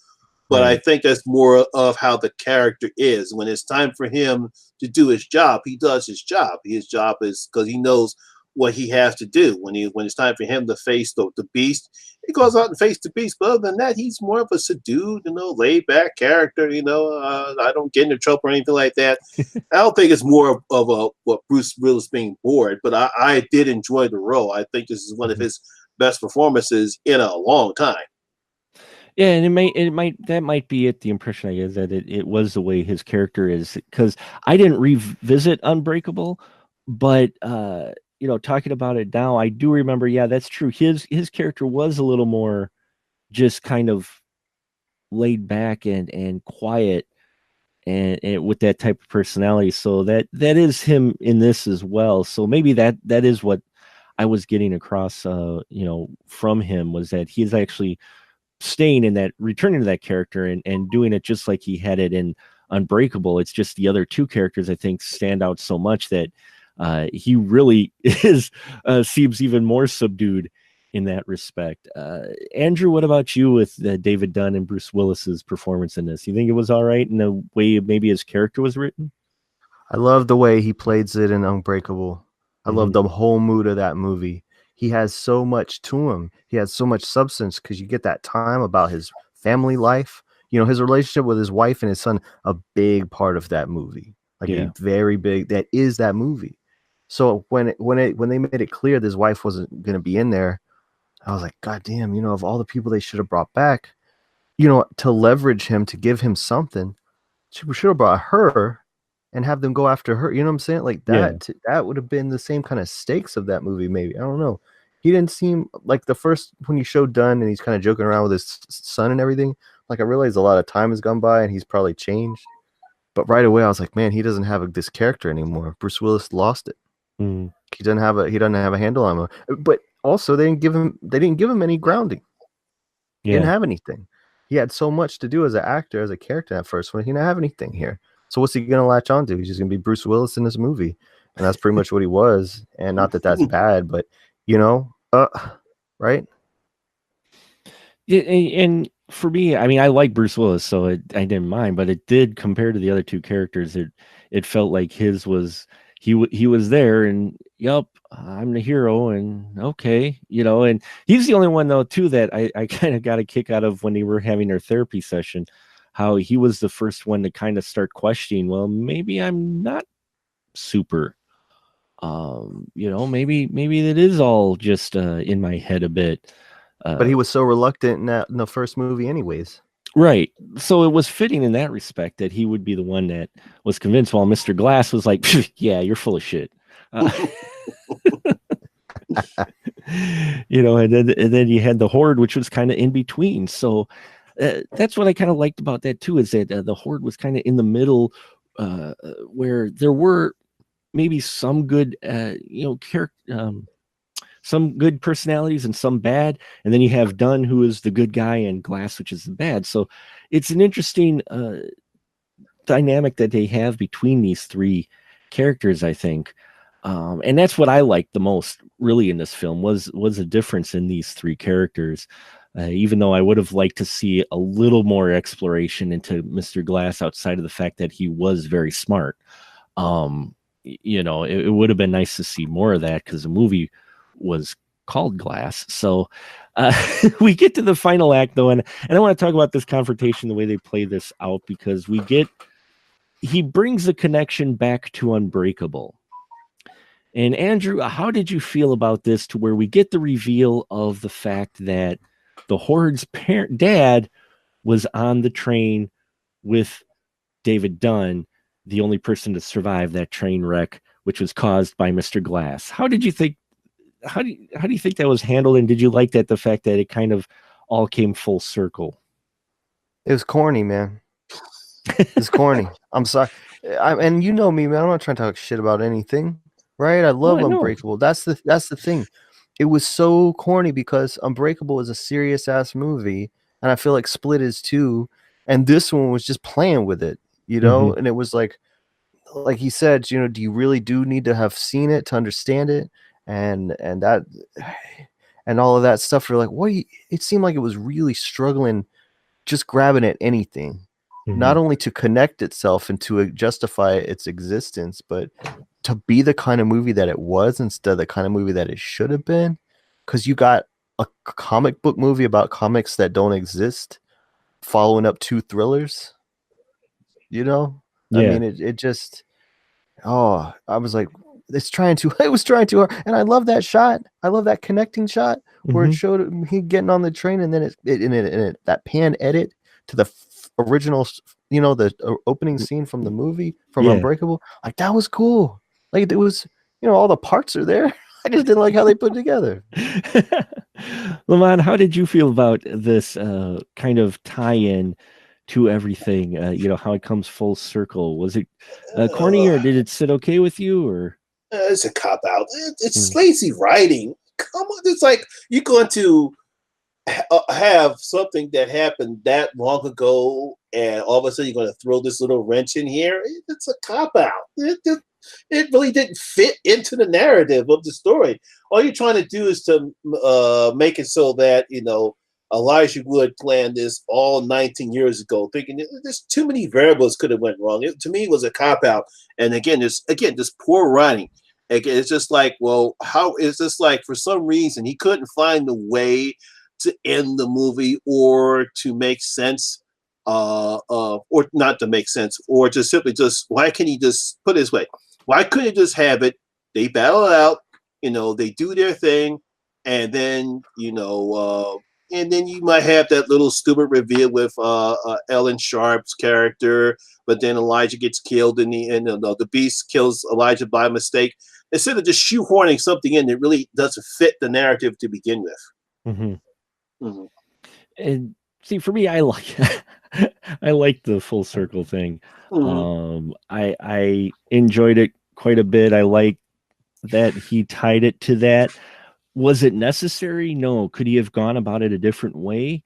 But I think that's more of how the character is. When it's time for him to do his job, he does his job. His job is because he knows what he has to do. When it's time for him to face the beast, he goes out and faces the beast. But other than that, he's more of a subdued, laid back character. I don't get into trouble or anything like that. I don't think it's more of what Bruce Willis being bored. But I did enjoy the role. I think this is one of his best performances in a long time. Yeah, and that might be it. The impression I get that it was the way his character is, because I didn't revisit Unbreakable, but talking about it now, I do remember. Yeah, that's true. His character was a little more just kind of laid back and quiet, and with that type of personality. So that is him in this as well. So maybe that is what I was getting across. From him, was that he is actually staying in that, returning to that character and doing it just like he had it in Unbreakable. It's just the other two characters I think stand out so much that he really seems even more subdued in that respect. Andrew, what about you with David Dunn and Bruce Willis's performance in this? You think it was all right in the way maybe his character was written? I love the way he plays it in Unbreakable. I love the whole mood of that movie. He has so much to him. He has so much substance, because you get that time about his family life. His relationship with his wife and his son, a big part of that movie. A very big, that is that movie. So when they made it clear that his wife wasn't going to be in there, I was like, God damn, of all the people they should have brought back, to leverage him, to give him something, we should have brought her and have them go after her. You know what I'm saying? Like that, that would have been the same kind of stakes of that movie. Maybe, I don't know. He didn't seem like the first, when you showed Dunn and he's kind of joking around with his son and everything. Like, I realized a lot of time has gone by and he's probably changed. But right away I was like, man, he doesn't have this character anymore. Bruce Willis lost it. He doesn't have a handle on him. But also they didn't give him any grounding. He didn't have anything. He had so much to do as an actor, as a character at first, when he didn't have anything here. So what's he gonna latch onto? He's just gonna be Bruce Willis in this movie, and that's pretty much what he was. And not that that's bad, but right? Yeah, and for me, I mean, I like Bruce Willis, so I didn't mind, but it did, compared to the other two characters, it felt like his was he was there, and yep, I'm the hero, and okay, and he's the only one though too that I kind of got a kick out of when they were having their therapy session, how he was the first one to kind of start questioning, well, maybe I'm not super, maybe it is all just in my head a bit. But he was so reluctant in the first movie anyways. Right. So it was fitting in that respect that he would be the one that was convinced, while Mr. Glass was like, yeah, you're full of shit. And then you had the Horde, which was kind of in between. So that's what I kind of liked about that too, is that the Horde was kind of in the middle, where there were maybe some good, some good personalities and some bad, and then you have Dunn, who is the good guy, and Glass, which is the bad. So it's an interesting dynamic that they have between these three characters, I think, and that's what I liked the most, really, in this film was a difference in these three characters. Even though I would have liked to see a little more exploration into Mr. Glass outside of the fact that he was very smart. It would have been nice to see more of that, because the movie was called Glass. So we get to the final act though, and I want to talk about this confrontation, the way they play this out, because he brings the connection back to Unbreakable. And Andrew, how did you feel about this, to where we get the reveal of the fact that the Horde's dad was on the train with David Dunn, the only person to survive that train wreck, which was caused by Mr. Glass? How do you think that was handled, and did you like that, the fact that it kind of all came full circle? It was corny, man. It's corny. I'm sorry. And you know me, man. I'm not trying to talk shit about anything, right? I love Unbreakable. That's the thing. It was so corny because Unbreakable is a serious ass movie, and I feel like Split is too. And this one was just playing with it, Mm-hmm. And it was like he said, do you really do need to have seen it to understand it? And that and all of that stuff. You're like, what? It seemed like it was really struggling, just grabbing at anything, not only to connect itself and to justify its existence, but to be the kind of movie that it was instead of the kind of movie that it should have been. Because you got a comic book movie about comics that don't exist, following up two thrillers. Yeah. I mean, it just. Oh, I was like, it was trying too hard. And I love that shot. I love that connecting shot where it showed he getting on the train, and then that pan edit to the original, the opening scene from the movie from Unbreakable. Like, that was cool. Like, it was, all the parts are there. I just didn't like how they put it together. Lamont, how did you feel about this kind of tie-in to everything? How it comes full circle. Was it corny, or did it sit okay with you? Or it's a cop out. It's lazy writing. Come on, it's like you're going to have something that happened that long ago, and all of a sudden you're going to throw this little wrench in here. It's a cop out. It really didn't fit into the narrative of the story. All you're trying to do is to make it so that Elijah Wood planned this all 19 years ago, thinking there's too many variables could have went wrong. To me, it was a cop out. And again, this poor writing. Again, it's just like, well, how is this like, for some reason he couldn't find the way to end the movie, or to make sense, or not to make sense, or to simply just, why can't he just put it this way? Why couldn't he just have it? They battle it out, they do their thing, and then and then you might have that little stupid reveal with Ellen Sharp's character, but then Elijah gets killed and the beast kills Elijah by mistake. Instead of just shoehorning something in that really doesn't fit the narrative to begin with. And see, for me, I like the full circle thing. I enjoyed it quite a bit. I like that he tied it to that. Was it necessary? No. Could he have gone about it a different way?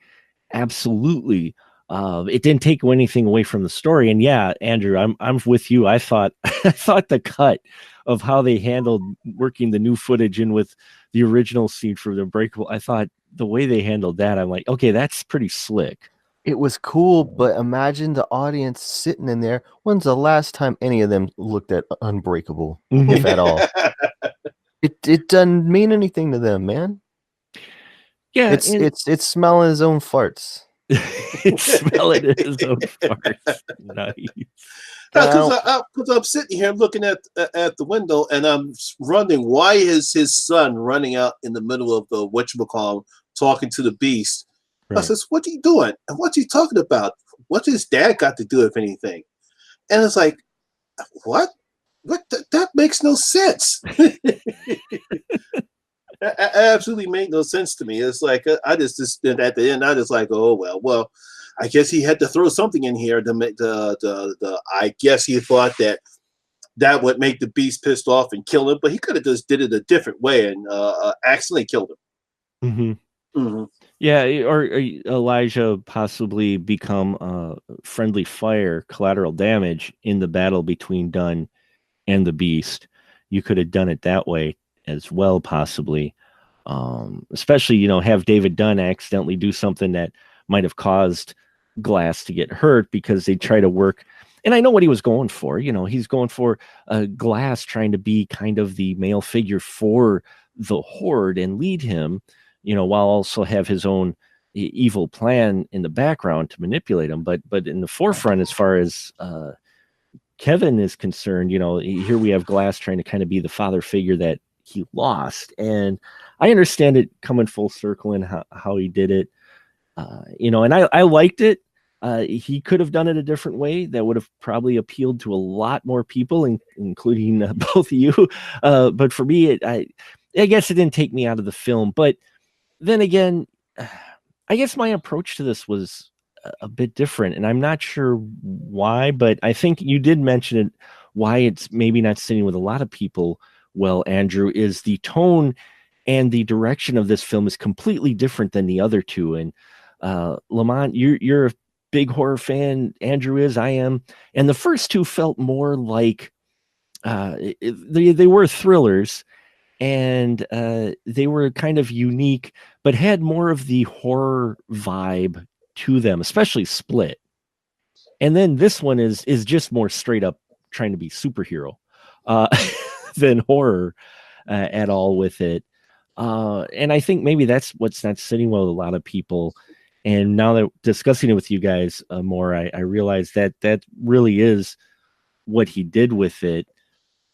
Absolutely. It didn't take anything away from the story. And yeah, Andrew, I'm with you. I thought I thought the cut of how they handled working the new footage in with the original scene for the Unbreakable, I thought the way they handled that, I'm like, okay, that's pretty slick. It was cool, but imagine the audience sitting in there. When's the last time any of them looked at Unbreakable, if at all? It doesn't mean anything to them, man. Yeah, it's smelling his own farts. it's smelling his own farts. Nice. Because I'm sitting here looking at the window, and I'm wondering why is his son running out in the middle of the whatchamacallit talking to the beast. Right. I says, what are you doing? And what's he talking about? What's his dad got to do, if anything? And it's like, what? That makes no sense. It absolutely made no sense to me. It's like I just at the end, I just like, oh well, I guess he had to throw something in here to make the I guess he thought that would make the beast pissed off and kill him, but he could have just did it a different way and accidentally killed him. Mm-hmm. Mm-hmm. Yeah, or Elijah possibly become friendly fire, collateral damage in the battle between Dunn and the beast. You could have done it that way as well, possibly. Especially, have David Dunn accidentally do something that might have caused Glass to get hurt because they try to work. And I know what he was going for. He's going for Glass trying to be kind of the male figure for the Horde and lead him, while also have his own evil plan in the background to manipulate him. But in the forefront, as far as Kevin is concerned, here we have Glass trying to kind of be the father figure that he lost. And I understand it coming full circle and how he did it, and I liked it. He could have done it a different way that would have probably appealed to a lot more people, including both of you. But for me, I guess it didn't take me out of the film. But then again, I guess my approach to this was a bit different, and I'm not sure why, but I think you did mention it, why it's maybe not sitting with a lot of people. Well, Andrew, is the tone and the direction of this film is completely different than the other two. And Lamont, you're a big horror fan. Andrew is, I am. And the first two felt more like they were thrillers, and they were kind of unique, but had more of the horror vibe to them, especially Split. And then this one is just more straight up trying to be superhero than horror at all with it. And I think maybe that's what's not sitting well with a lot of people. And now that discussing it with you guys more, I realize that really is what he did with it.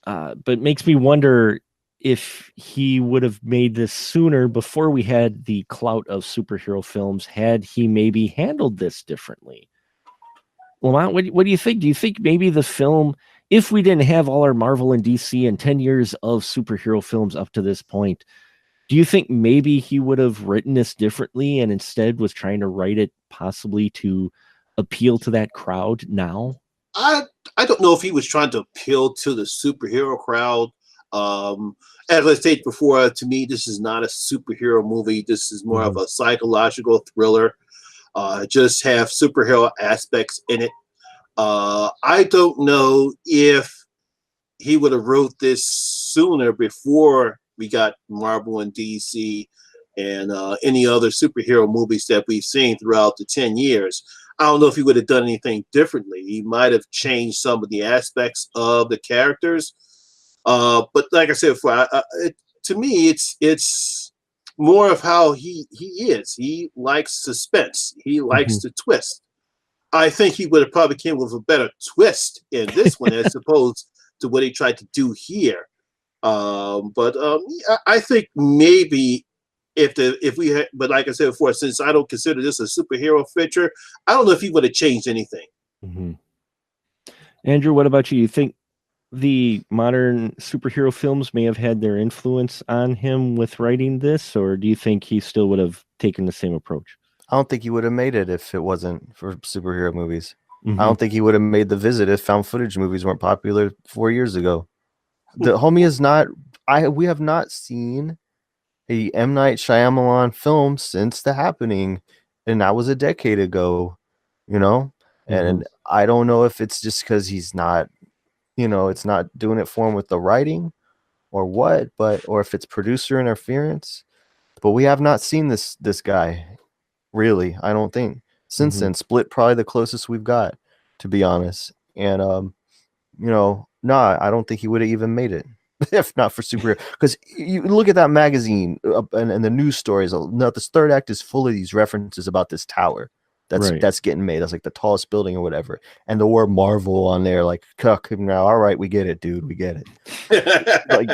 But makes me wonder if he would have made this sooner, before we had the clout of superhero films, had he maybe handled this differently. Lamont, what do you think? Do you think maybe the film, if we didn't have all our Marvel and DC and 10 years of superhero films up to this point, do you think maybe he would have written this differently and instead was trying to write it possibly to appeal to that crowd now? I don't know if he was trying to appeal to the superhero crowd. As I stated before, to me, this is not a superhero movie. This is more of a psychological thriller. Just have superhero aspects in it. I don't know if he would have wrote this sooner, before we got Marvel and DC and any other superhero movies that we've seen throughout the 10 years. I don't know if he would have done anything differently. He might have changed some of the aspects of the characters. But like I said before, to me, it's more of how he is. He likes suspense. He likes to twist. I think he would have probably came with a better twist in this one as opposed to what he tried to do here. But I think maybe if we had, but like I said before, since I don't consider this a superhero feature, I don't know if he would have changed anything. Mm-hmm. Andrew, what about you? You think the modern superhero films may have had their influence on him with writing this, or do you think he still would have taken the same approach? I don't think he would have made it if it wasn't for superhero movies. I don't think he would have made The Visit if found footage movies weren't popular 4 years ago. The homie is not. We have not seen a M. Night Shyamalan film since The Happening, and that was a decade ago. you know? Mhm. And I don't know if it's just because he's not, it's not doing it for him with the writing or what, or if it's producer interference. But we have not seen this guy really, I don't think. Since then, Split probably the closest we've got, to be honest. And I don't think he would have even made it if not for superhero. Because you look at that magazine and the news stories. No, this third act is full of these references about this tower that's getting made. That's like the tallest building or whatever, and the word Marvel on there. Like, now, all right, we get it, dude, we get it. Like,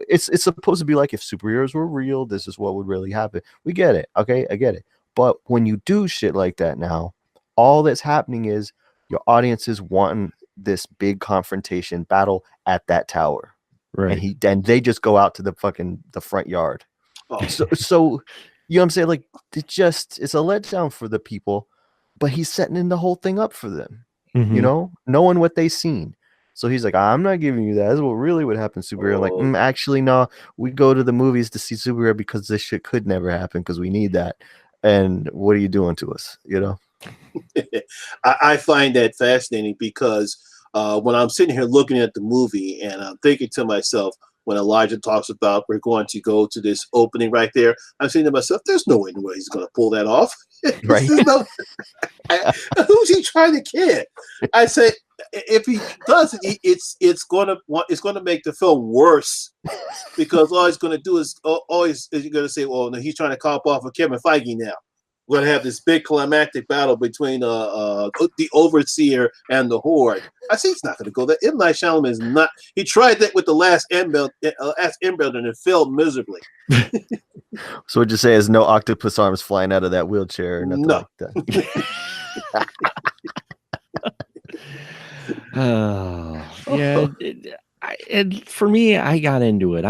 it's supposed to be like if superheroes were real, this is what would really happen. We get it, okay, I get it. But when you do shit like that now, all that's happening is your audience is wanting this big confrontation battle at that tower, Right. and they just go out to the front yard. Oh. So you know what I'm saying? Like, it's a letdown for the people, but he's setting in the whole thing up for them. Knowing what they've seen. So he's like, I'm not giving you that. That's what really would happen, superhero. Like, actually, no, we go to the movies to see superhero because this shit could never happen because we need that. And what are you doing to us? I find that fascinating because when I'm sitting here looking at the movie and I'm thinking to myself, when Elijah talks about we're going to go to this opening right there, I'm saying to myself, there's no way he's going to pull that off. Right. Who's he trying to kid? I say, if he does it, it's going to make the film worse because all he's going to do is always you're going to say, well, no, he's trying to cop off of Kevin Feige now. We're going to have this big climactic battle between the overseer and the horde. I say he's not going to go there. M. Night Shyamalan is not. He tried that with the last Airbender and it failed miserably. So what you say is no octopus arms flying out of that wheelchair or nothing like that. Yeah. And for me, I got into it.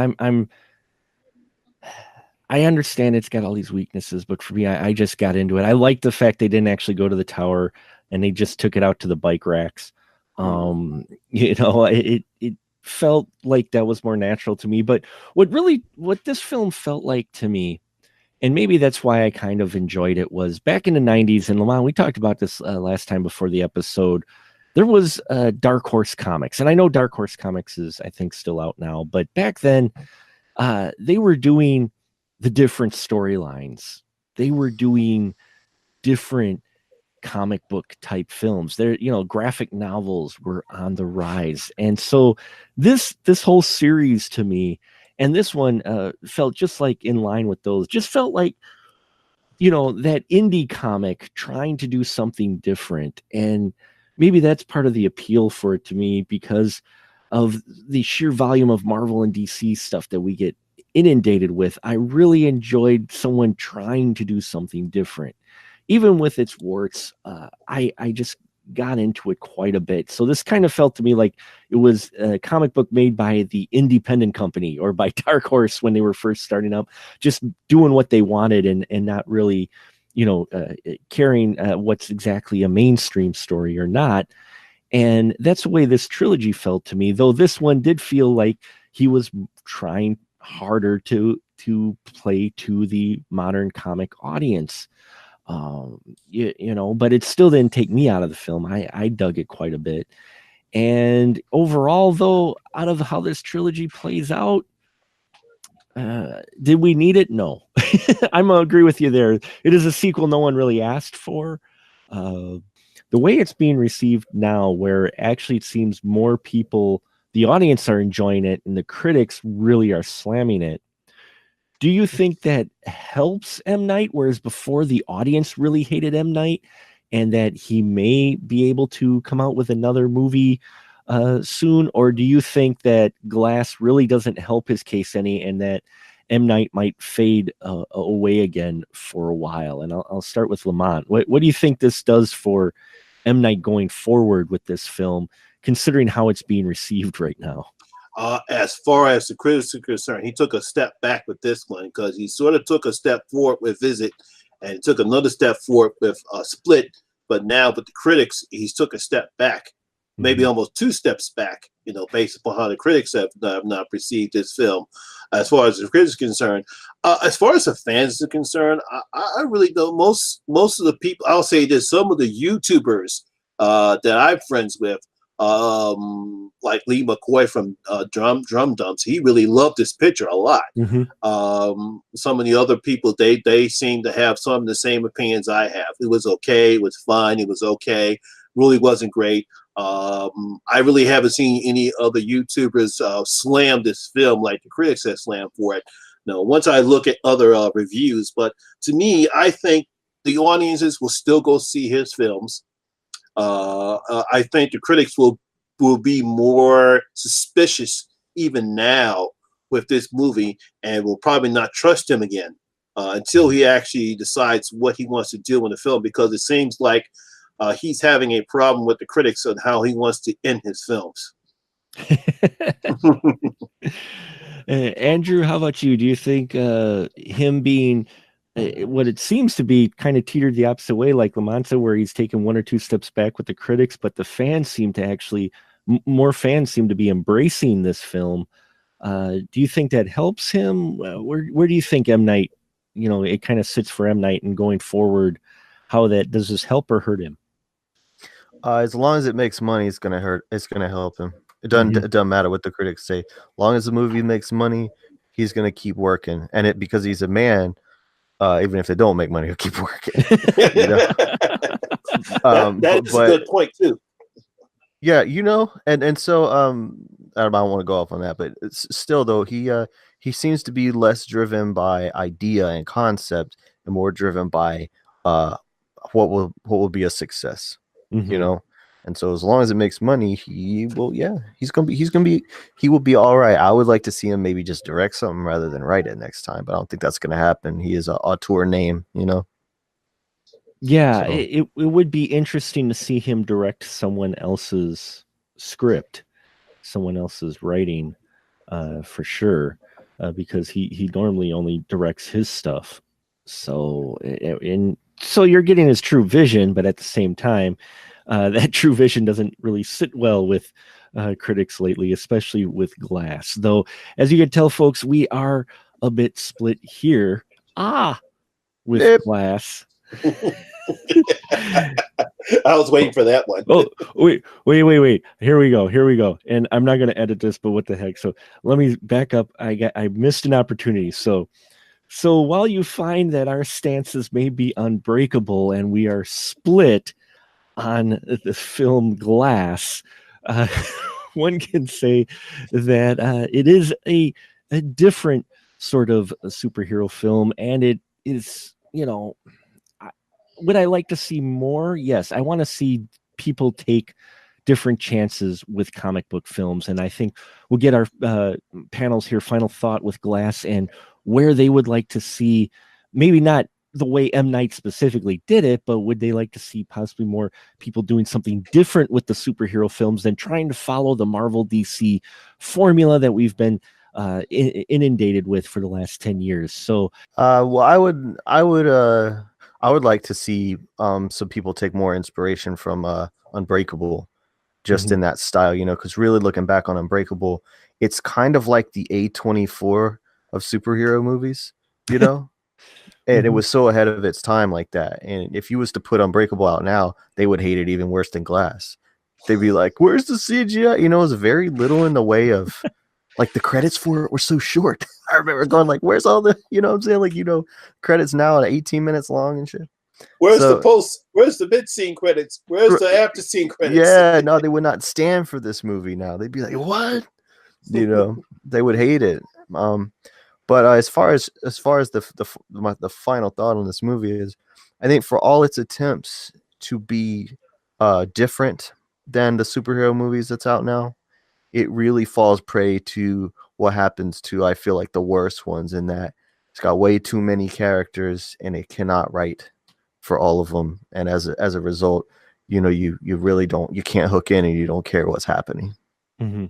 I understand it's got all these weaknesses, but for me, I just got into it. I like the fact they didn't actually go to the tower and they just took it out to the bike racks. It felt like that was more natural to me. But what this film felt like to me, and maybe that's why I kind of enjoyed it, was back in the 90s. And Lamont, we talked about this last time before the episode. There was Dark Horse Comics. And I know Dark Horse Comics is, I think, still out now. But back then, they were doing the different storylines. They were doing different comic book type films. Graphic novels were on the rise. And so this whole series to me, and this one felt just like in line with those, just felt like, that indie comic trying to do something different. And maybe that's part of the appeal for it to me because of the sheer volume of Marvel and DC stuff that we get inundated with. I really enjoyed someone trying to do something different, even with its warts. I just got into it quite a bit. So this kind of felt to me like it was a comic book made by the independent company or by Dark Horse when they were first starting up, just doing what they wanted and not really, caring what's exactly a mainstream story or not. And that's the way this trilogy felt to me, though this one did feel like he was trying harder to play to the modern comic audience. But it still didn't take me out of the film. I dug it quite a bit. And overall, though, out of how this trilogy plays out, did we need it? No. I'm gonna agree with you there. It is a sequel no one really asked for. The way it's being received now, where actually it seems more people, the audience are enjoying it and the critics really are slamming it. Do you think that helps M. Night, whereas before the audience really hated M. Night, and that he may be able to come out with another movie soon? Or do you think that Glass really doesn't help his case any and that M. Night might fade away again for a while? And I'll start with Lamont. What do you think this does for M. Night going forward with this film, considering how it's being received right now? As far as the critics are concerned, he took a step back with this one because he sort of took a step forward with Visit and took another step forward with Split. But now with the critics, he's took a step back. maybe almost 2 steps back, based upon how the critics have not perceived this film. As far as the critics are concerned, as far as the fans are concerned, I really don't. Most of the people, I'll say this: some of the YouTubers that I'm friends with, like Lee McCoy from Drum Dumps, he really loved this picture a lot. Some of the other people, they seem to have some of the same opinions I have. It was okay, it was fine, it was okay, really wasn't great. I really haven't seen any other YouTubers slam this film like the critics have slammed for it. No, once I look at other reviews, but to me, I think the audiences will still go see his films. I think the critics will be more suspicious even now with this movie, and will probably not trust him again until he actually decides what he wants to do in the film, because it seems like he's having a problem with the critics on how he wants to end his films. Andrew, how about you? Do you think him being what it seems to be kind of teetered the opposite way, like Lamont said, where he's taken 1 or 2 steps back with the critics, but the fans seem to actually, more fans seem to be embracing this film? Do you think that helps him? Where do you think M. Night, it kind of sits for M. Night, and going forward, how does this help or hurt him? As long as it makes money, it's gonna help him. It doesn't matter what the critics say. As long as the movie makes money, he's gonna keep working. And because he's a man, even if they don't make money, he'll keep working. That's a good point too. Yeah, and so I don't want to go off on that, but still though, he seems to be less driven by idea and concept and more driven by what will be a success. And so as long as it makes money, he will be all right. I would like to see him maybe just direct something rather than write it next time, but I don't think that's going to happen. He is an auteur name, Yeah, so it would be interesting to see him direct someone else's script, someone else's writing, for sure, because he normally only directs his stuff. So you're getting his true vision, but at the same time, that true vision doesn't really sit well with critics lately, especially with Glass. Though, as you can tell, folks, we are a bit split here. With Glass. I was waiting for that one. Oh, wait. Here we go. And I'm not going to edit this, but what the heck? So let me back up. I missed an opportunity. So while you find that our stances may be unbreakable and we are split on the film Glass, one can say that it is a different sort of a superhero film, and it is, would I like to see more? Yes, I want to see people take different chances with comic book films, and I think we'll get our panels here final thought with Glass and where they would like to see, maybe not the way M. Night specifically did it, but would they like to see possibly more people doing something different with the superhero films than trying to follow the Marvel DC formula that we've been inundated with for the last 10 years. So well, I would like to see some people take more inspiration from Unbreakable, just in that style, because really looking back on Unbreakable, it's kind of like the A24 of superhero movies, and it was so ahead of its time like that. And if you was to put Unbreakable out now, they would hate it even worse than Glass. They'd be like, where's the CGI? It was very little in the way of, like, the credits for it were so short. I remember going like, where's all the, what I'm saying? Like, credits now at 18 minutes long and shit. Where's the post? Where's the mid-scene credits? Where's the after-scene credits? Yeah, no, they would not stand for this movie now. They'd be like, what? They would hate it. But as far as the final thought on this movie is, I think for all its attempts to be different than the superhero movies that's out now, it really falls prey to what happens to, I feel like, the worst ones, in that it's got way too many characters and it cannot write for all of them. And as a result, you really can't hook in and you don't care what's happening. Mm-hmm.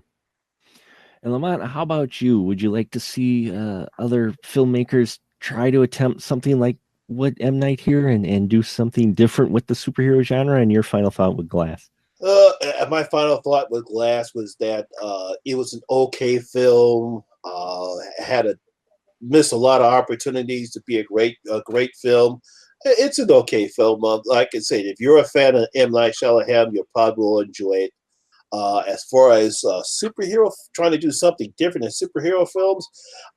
And Lamont, how about you? Would you like to see other filmmakers try to attempt something like what M. Night here and do something different with the superhero genre? And your final thought with Glass? My final thought with Glass was that it was an okay film. Had a missed a lot of opportunities to be a great film. It's an okay film. Like I said, if you're a fan of M. Night Shyamalan, you probably will enjoy it. As far as superhero trying to do something different in superhero films,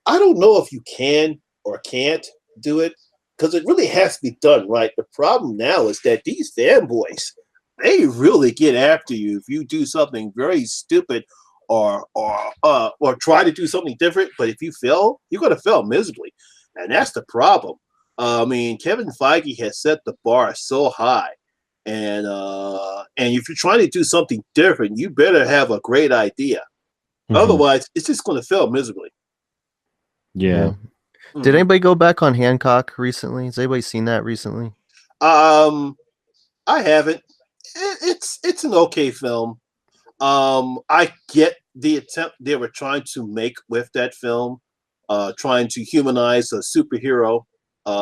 I don't know if you can or can't do it because it really has to be done right. The problem now is that these fanboys, they really get after you if you do something very stupid or try to do something different. But if you fail, you're going to fail miserably, and that's the problem. I mean, Kevin Feige has set the bar so high. And if you're trying to do something different, you better have a great idea. Mhm. Otherwise, it's just going to fail miserably. Yeah. Did anybody go back on Hancock recently? Has anybody seen that recently? I haven't. It's an okay film. I get the attempt they were trying to make with that film, trying to humanize a superhero,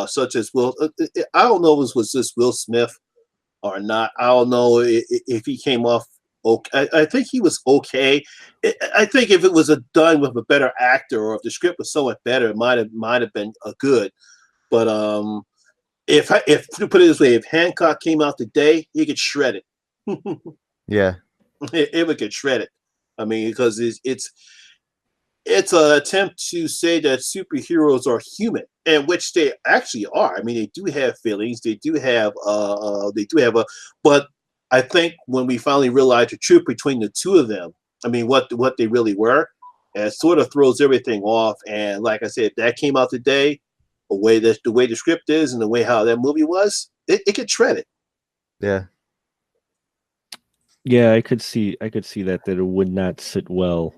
such as Will. I don't know if it was this Will Smith or not. I don't know if he came off okay. I think he was okay. I think if it was done with a better actor or if the script was somewhat better, it might have been a good. But if to put it this way, if Hancock came out today, he could shred it. Yeah. It would get shredded. I mean, because it's an attempt to say that superheroes are human, and which they actually are. I mean, they do have feelings. They do have but I think when we finally realize the truth between the two of them, I mean, what they really were, it sort of throws everything off. And like I said, if that came out today, the way the script is and the way how that movie was, it could shred it. Yeah. Yeah, I could see that it would not sit well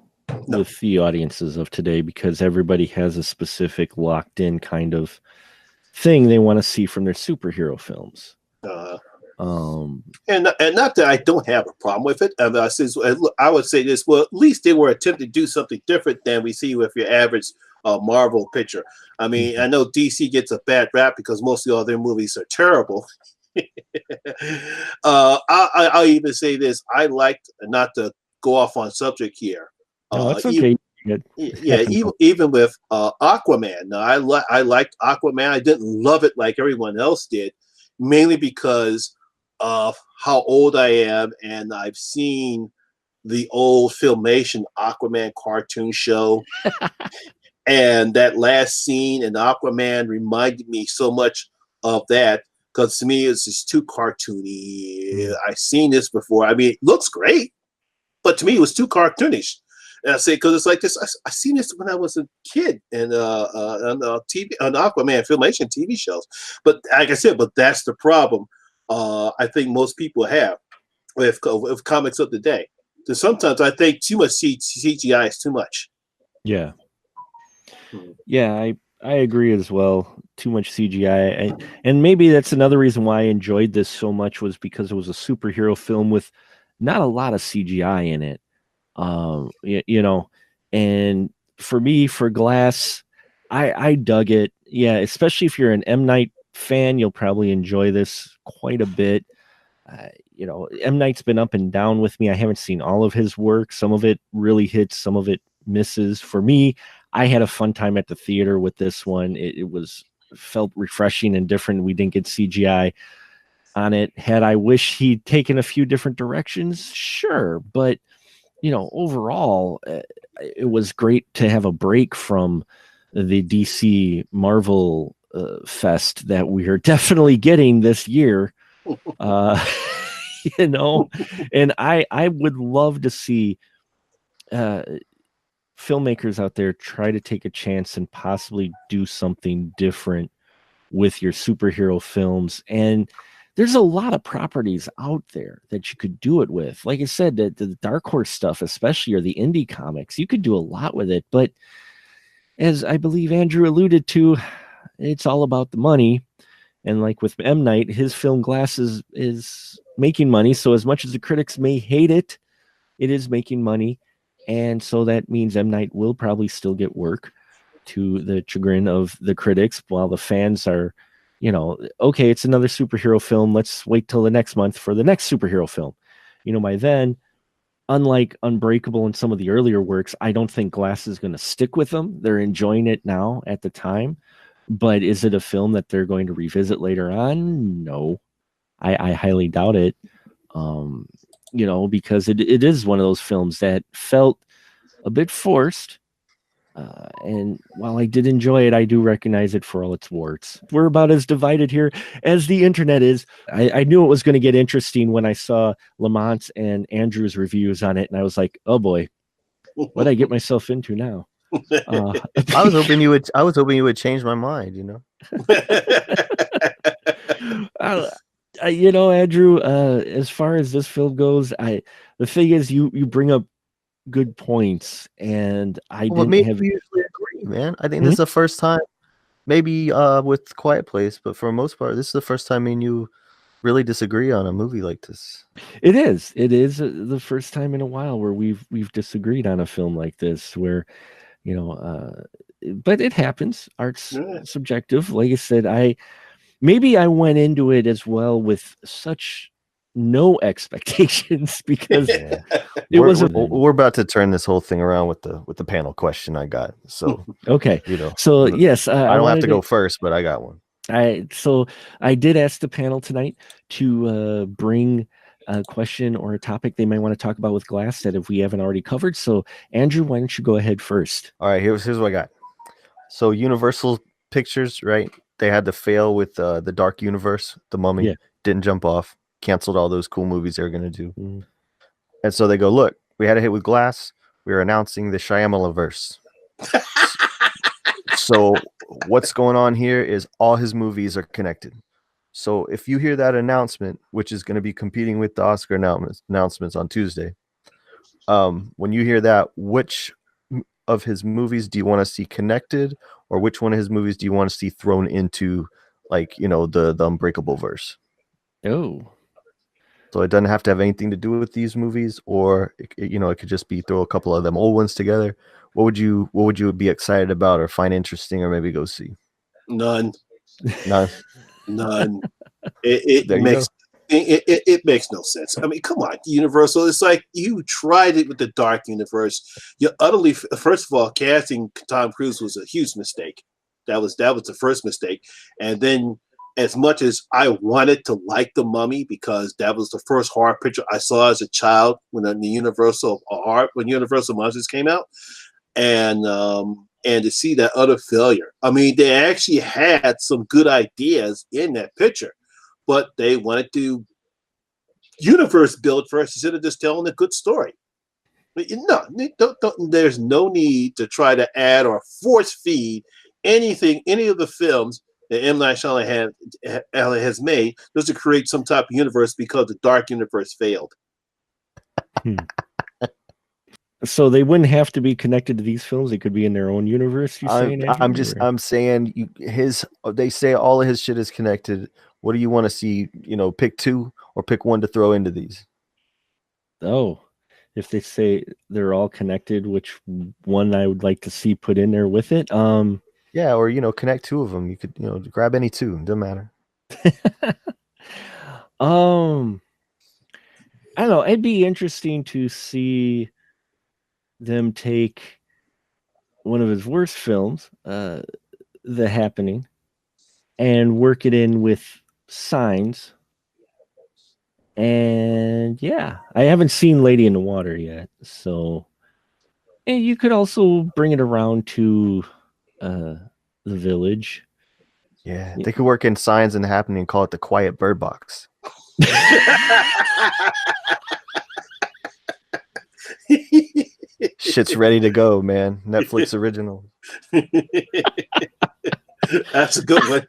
with the audiences of today because everybody has a specific locked in kind of thing they want to see from their superhero films. And not that I don't have a problem with it. I would say this. Well, at least they were attempting to do something different than we see with your average Marvel picture. I mean, I know DC gets a bad rap because most of all their movies are terrible. I'll even say this. I liked, not to go off on subject here. No, it's okay. Even with Aquaman. Now, I liked Aquaman. I didn't love it like everyone else did, mainly because of how old I am, and I've seen the old Filmation Aquaman cartoon show. And that last scene in Aquaman reminded me so much of that. Because to me, it's just too cartoony. I've seen this before. I mean, it looks great, but to me, it was too cartoonish. And I say, because it's like this. I seen this when I was a kid on TV, on Aquaman Filmation TV shows. But like I said, that's the problem. I think most people have with comics of the day. So sometimes I think too much CGI is too much. Yeah. Yeah, I agree as well. Too much CGI. And maybe that's another reason why I enjoyed this so much was because it was a superhero film with not a lot of CGI in it. You know, and for me, for Glass, I dug it. Yeah, especially if you're an M. Night fan, you'll probably enjoy this quite a bit. You know, M. Night's been up and down with me. I haven't seen all of his work. Some of it really hits, some of it misses. For me, I had a fun time at the theater with this one. It felt refreshing and different. We didn't get CGI on it. Had I wish he'd taken a few different directions? Sure. But, you know, overall, it was great to have a break from the DC Marvel fest that we are definitely getting this year. You know, and I would love to see filmmakers out there try to take a chance and possibly do something different with your superhero films. And there's a lot of properties out there that you could do it with. Like I said, the Dark Horse stuff, especially, or the indie comics, you could do a lot with it. But as I believe Andrew alluded to, it's all about the money. And like with M. Night, his film Glass is making money. So as much as the critics may hate it, it is making money. And so that means M. Night will probably still get work, to the chagrin of the critics, while the fans are, you know, okay, it's another superhero film. Let's wait till the next month for the next superhero film. by then, unlike Unbreakable and some of the earlier works, I don't think Glass is going to stick with them. They're enjoying it now at the time, but is it a film that they're going to revisit later on? No, I highly doubt it. Because it is one of those films that felt a bit forced. And while I did enjoy it, I do recognize it for all its warts. We're about as divided here as the internet is. I knew it was going to get interesting when I saw Lamont and Andrew's reviews on it, and I was like, "Oh boy, what did I get myself into now?" I was hoping you would change my mind. Andrew, as far as this film goes, the thing is, you bring up good points, and I didn't have. We usually agree, man. I think this is the first time, maybe with Quiet Place, but for the most part, this is the first time me and you really disagree on a movie like this. It is the first time in a while where we've disagreed on a film like this, where but it happens. Art's subjective. Like I said, I went into it as well with such no expectations because we're about to turn this whole thing around with the panel question I got. So okay, so yes, I don't have to go first, but I got one. I did ask the panel tonight to bring a question or a topic they might want to talk about with Glass that if we haven't already covered. So Andrew, why don't you go ahead first? All right, here's what I got. So Universal Pictures, right? They had to fail with the Dark Universe. The Mummy didn't jump off. Canceled all those cool movies they were going to do. And so they go, look, we had a hit with Glass. We're announcing the Shyamalan-verse. So what's going on here is all his movies are connected. So if you hear that announcement, which is going to be competing with the Oscar announcements on Tuesday, when you hear that, which of his movies do you want to see connected, or which one of his movies do you want to see thrown into, the Unbreakable verse? Oh. So it doesn't have to have anything to do with these movies, or it could just be throw a couple of them old ones together. What would you be excited about or find interesting or maybe go see? None. It makes no sense. I mean, come on, Universal. It's like you tried it with the Dark Universe. You utterly, first of all, casting Tom Cruise was a huge mistake. That was the first mistake, and then. As much as I wanted to like The Mummy because that was the first horror picture I saw as a child when Universal Monsters came out, and to see that utter failure. I mean, they actually had some good ideas in that picture, but they wanted to universe build first instead of just telling a good story. No, there's no need to try to add or force feed any of the films that M. Night Shyamalan has made just to create some type of universe because the Dark Universe failed. So they wouldn't have to be connected to these films; they could be in their own universe. I'm saying they say all of his shit is connected. What do you want to see? Pick two or pick one to throw into these. Oh, if they say they're all connected, which one I would like to see put in there with it? Yeah, or connect two of them. You could grab any two. Doesn't matter. I don't know. It'd be interesting to see them take one of his worst films, The Happening, and work it in with Signs. And yeah, I haven't seen Lady in the Water yet, so. And you could also bring it around to The Village. Yeah, they could work in Signs and Happening and call it The Quiet Bird Box. Shit's ready to go, man. Netflix original. That's a good one.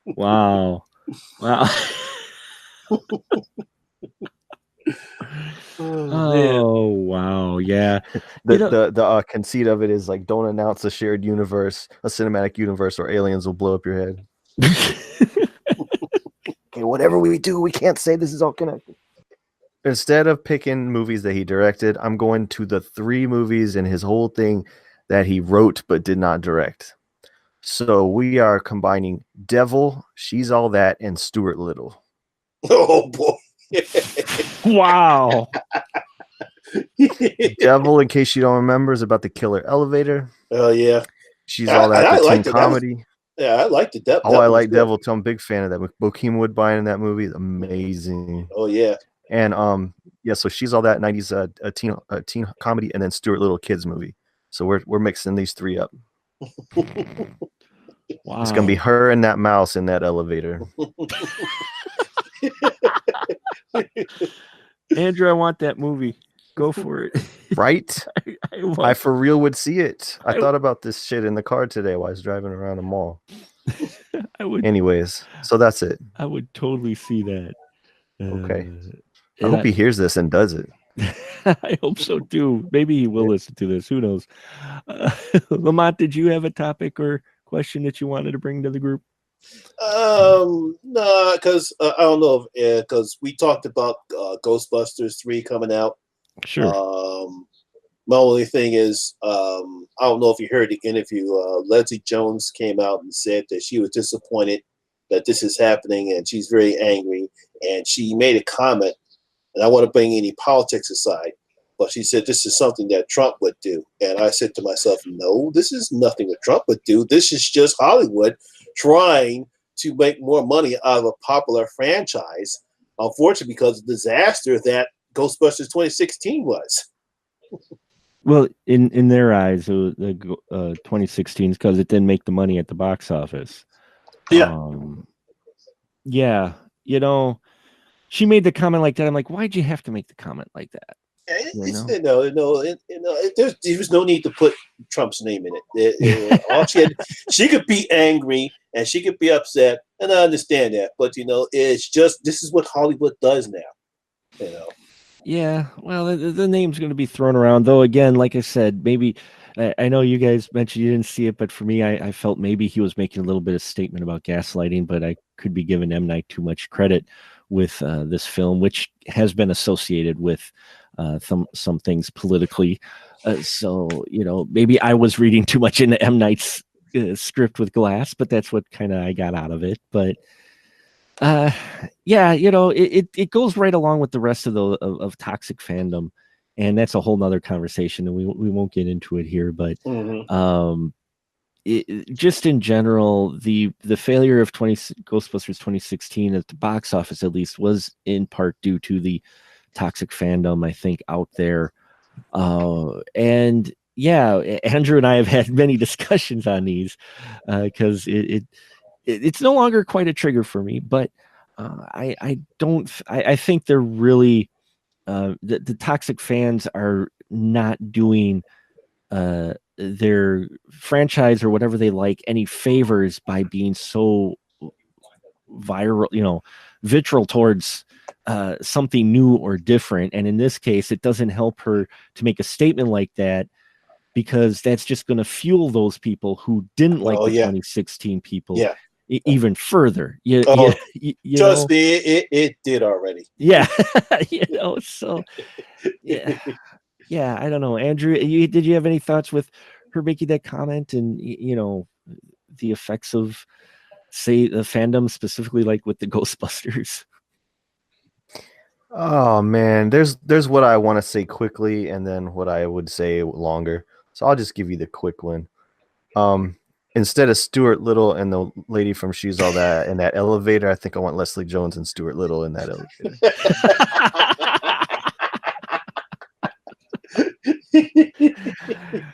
Wow. Oh wow, yeah. The conceit of it is like, don't announce a shared universe, a cinematic universe, or aliens will blow up your head. Okay, whatever we do, we can't say this is all connected. Instead of picking movies that he directed, I'm going to the 3 movies in his whole thing that he wrote but did not direct. So we are combining Devil, She's All That, and Stuart Little. Oh boy. Wow. Devil, in case you don't remember, is about the killer elevator. Oh yeah, She's all that I the teen liked it. comedy. I liked it. That Oh, I was like good. Devil too. I'm a big fan of that. Bokeem Woodbine in that movie is amazing. Oh yeah. And yeah, so she's all that 90s teen comedy, and then Stuart Little kids movie. So we're mixing these three up. Wow. It's gonna be her and that mouse in that elevator. Andrew, I want that movie. Go for it. Right? I I for real would see it. I I- thought about this shit in the car today while I was driving around a mall. would. Anyways, so that's it. I would totally see that. Okay. I and hope he hears this and does it. I hope so too. Maybe he will listen to this. Who knows? Lamont, did you have a topic or question that you wanted to bring to the group? No, because I don't know, because we talked about Ghostbusters 3 coming out. Sure. My only thing is, I don't know if you heard the interview. Leslie Jones came out and said that she was disappointed that this is happening, and she's very angry. And she made a comment, and I want to bring any politics aside, but she said this is something that Trump would do. And I said to myself, no, this is nothing that Trump would do. This is just Hollywood trying to make more money out of a popular franchise, unfortunately, because of the disaster that Ghostbusters 2016 was. Well, in their eyes, the 2016 because it didn't make the money at the box office. Yeah. Yeah, she made the comment like that. I'm like, why'd you have to make the comment like that? There was no need to put Trump's name in it. All she could be angry and she could be upset, and I understand that. But it's just this is what Hollywood does now. Yeah, well, the name's going to be thrown around, though. Again, like I said, maybe I know you guys mentioned you didn't see it, but for me, I felt maybe he was making a little bit of statement about gaslighting, but I could be giving M. Night too much credit with this film, which has been associated with some things politically. So maybe I was reading too much into M. Night's script with Glass, but that's what kind of I got out of it. But yeah, it goes right along with the rest of of toxic fandom, and that's a whole nother conversation, and we won't get into it here. But just in general, the failure of Ghostbusters 2016 at the box office, at least, was in part due to the toxic fandom, I think, out there. And yeah, Andrew and I have had many discussions on these because it's no longer quite a trigger for me, but I think they're really the toxic fans are not doing their franchise or whatever they like any favors by being so vitriol towards something new or different. And in this case, it doesn't help her to make a statement like that, because that's just going to fuel those people who didn't like the 2016 people even further. Trust me, it did already. Yeah. So yeah, I don't know. Andrew, did you have any thoughts with her making that comment and the effects of, say, the fandom, specifically like with the Ghostbusters? Oh man, there's what I want to say quickly and then what I would say longer. So I'll just give you the quick one. Instead of Stuart Little and the lady from She's All That in that elevator, I think I want Leslie Jones and Stuart Little in that elevator.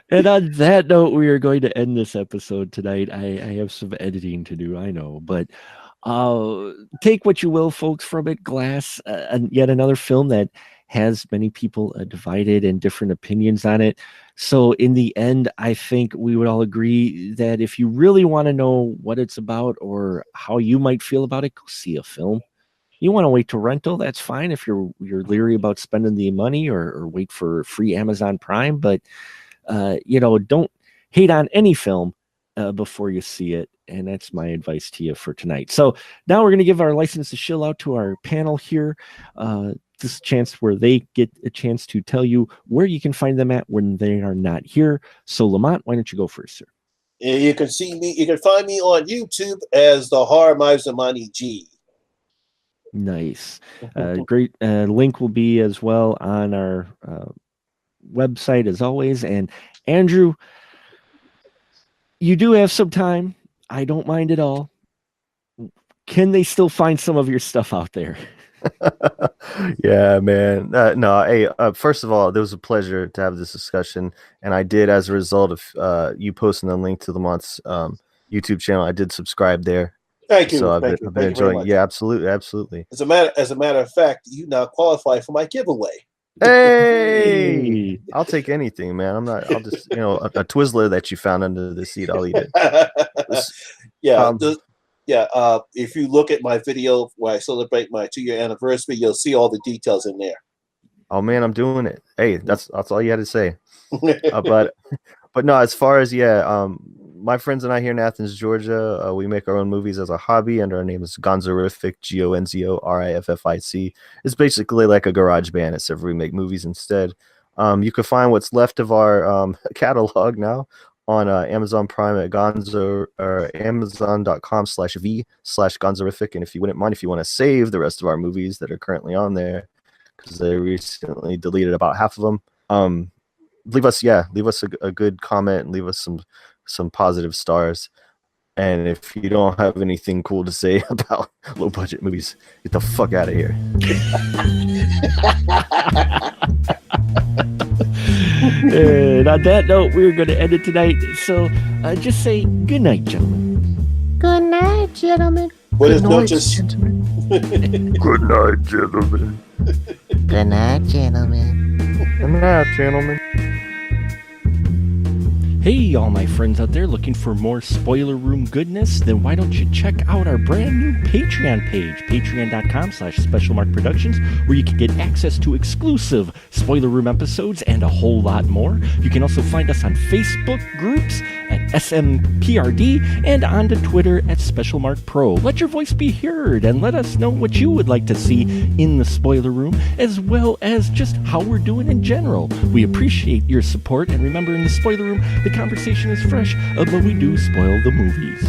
And on that note, we are going to end this episode tonight. I have some editing to do, I know, but take what you will, folks, from it. Glass, and yet another film that has many people divided and different opinions on it. So in the end, I think we would all agree that if you really want to know what it's about or how you might feel about it, go see a film. You want to wait to rental, that's fine if you're leery about spending the money, or wait for free Amazon Prime. But don't hate on any film before you see it. And that's my advice to you for tonight. So now we're going to give our license to shill out to our panel here. This is a chance where they get a chance to tell you where you can find them at when they are not here. So Lamont, why don't you go first, sir? You can see me. You can find me on YouTube as the Horror Miser Money G. Nice. Great. Link will be as well on our website as always. And Andrew, you do have some time. I don't mind at all. Can they still find some of your stuff out there? Yeah, man. No, hey, first of all, it was a pleasure to have this discussion. And I did, as a result of you posting the link to Lamont's YouTube channel, I did subscribe there. Thank you. So I've Thank been you very enjoying. much. Yeah, absolutely, absolutely. As a matter of fact, you now qualify for my giveaway. Hey, I'll take anything, man. I'll just, a Twizzler that you found under the seat, I'll eat it. Yeah. If you look at my video where I celebrate my 2-year anniversary, you'll see all the details in there. Oh man, I'm doing it. Hey, that's all you had to say. But no, as far as my friends and I here in Athens, Georgia, we make our own movies as a hobby, and our name is Gonzorific, GONZORIFFIC. It's basically like a garage band, except we make movies instead. You can find what's left of our catalog now on Amazon Prime at Gonzo or Amazon.com/V/Gonzorific. And if you wouldn't mind, if you want to save the rest of our movies that are currently on there, because they recently deleted about half of them, leave us a good comment and leave us some positive stars. And if you don't have anything cool to say about low budget movies, get the fuck out of here. And on that note, we're going to end it tonight. So just say good night, gentlemen. Good night, gentlemen. Buenas noches. Good night, gentlemen. Good night, gentlemen. Good night, gentlemen. Hey, all my friends out there looking for more spoiler room goodness? Then why don't you check out our brand new Patreon page, patreon.com/specialmarkproductions, where you can get access to exclusive spoiler room episodes and a whole lot more. You can also find us on Facebook groups at SMPRD and on to Twitter at SpecialMarkPro. Let your voice be heard and let us know what you would like to see in the spoiler room, as well as just how we're doing in general. We appreciate your support, and remember, in the spoiler room, the conversation is fresh, but we do spoil the movies.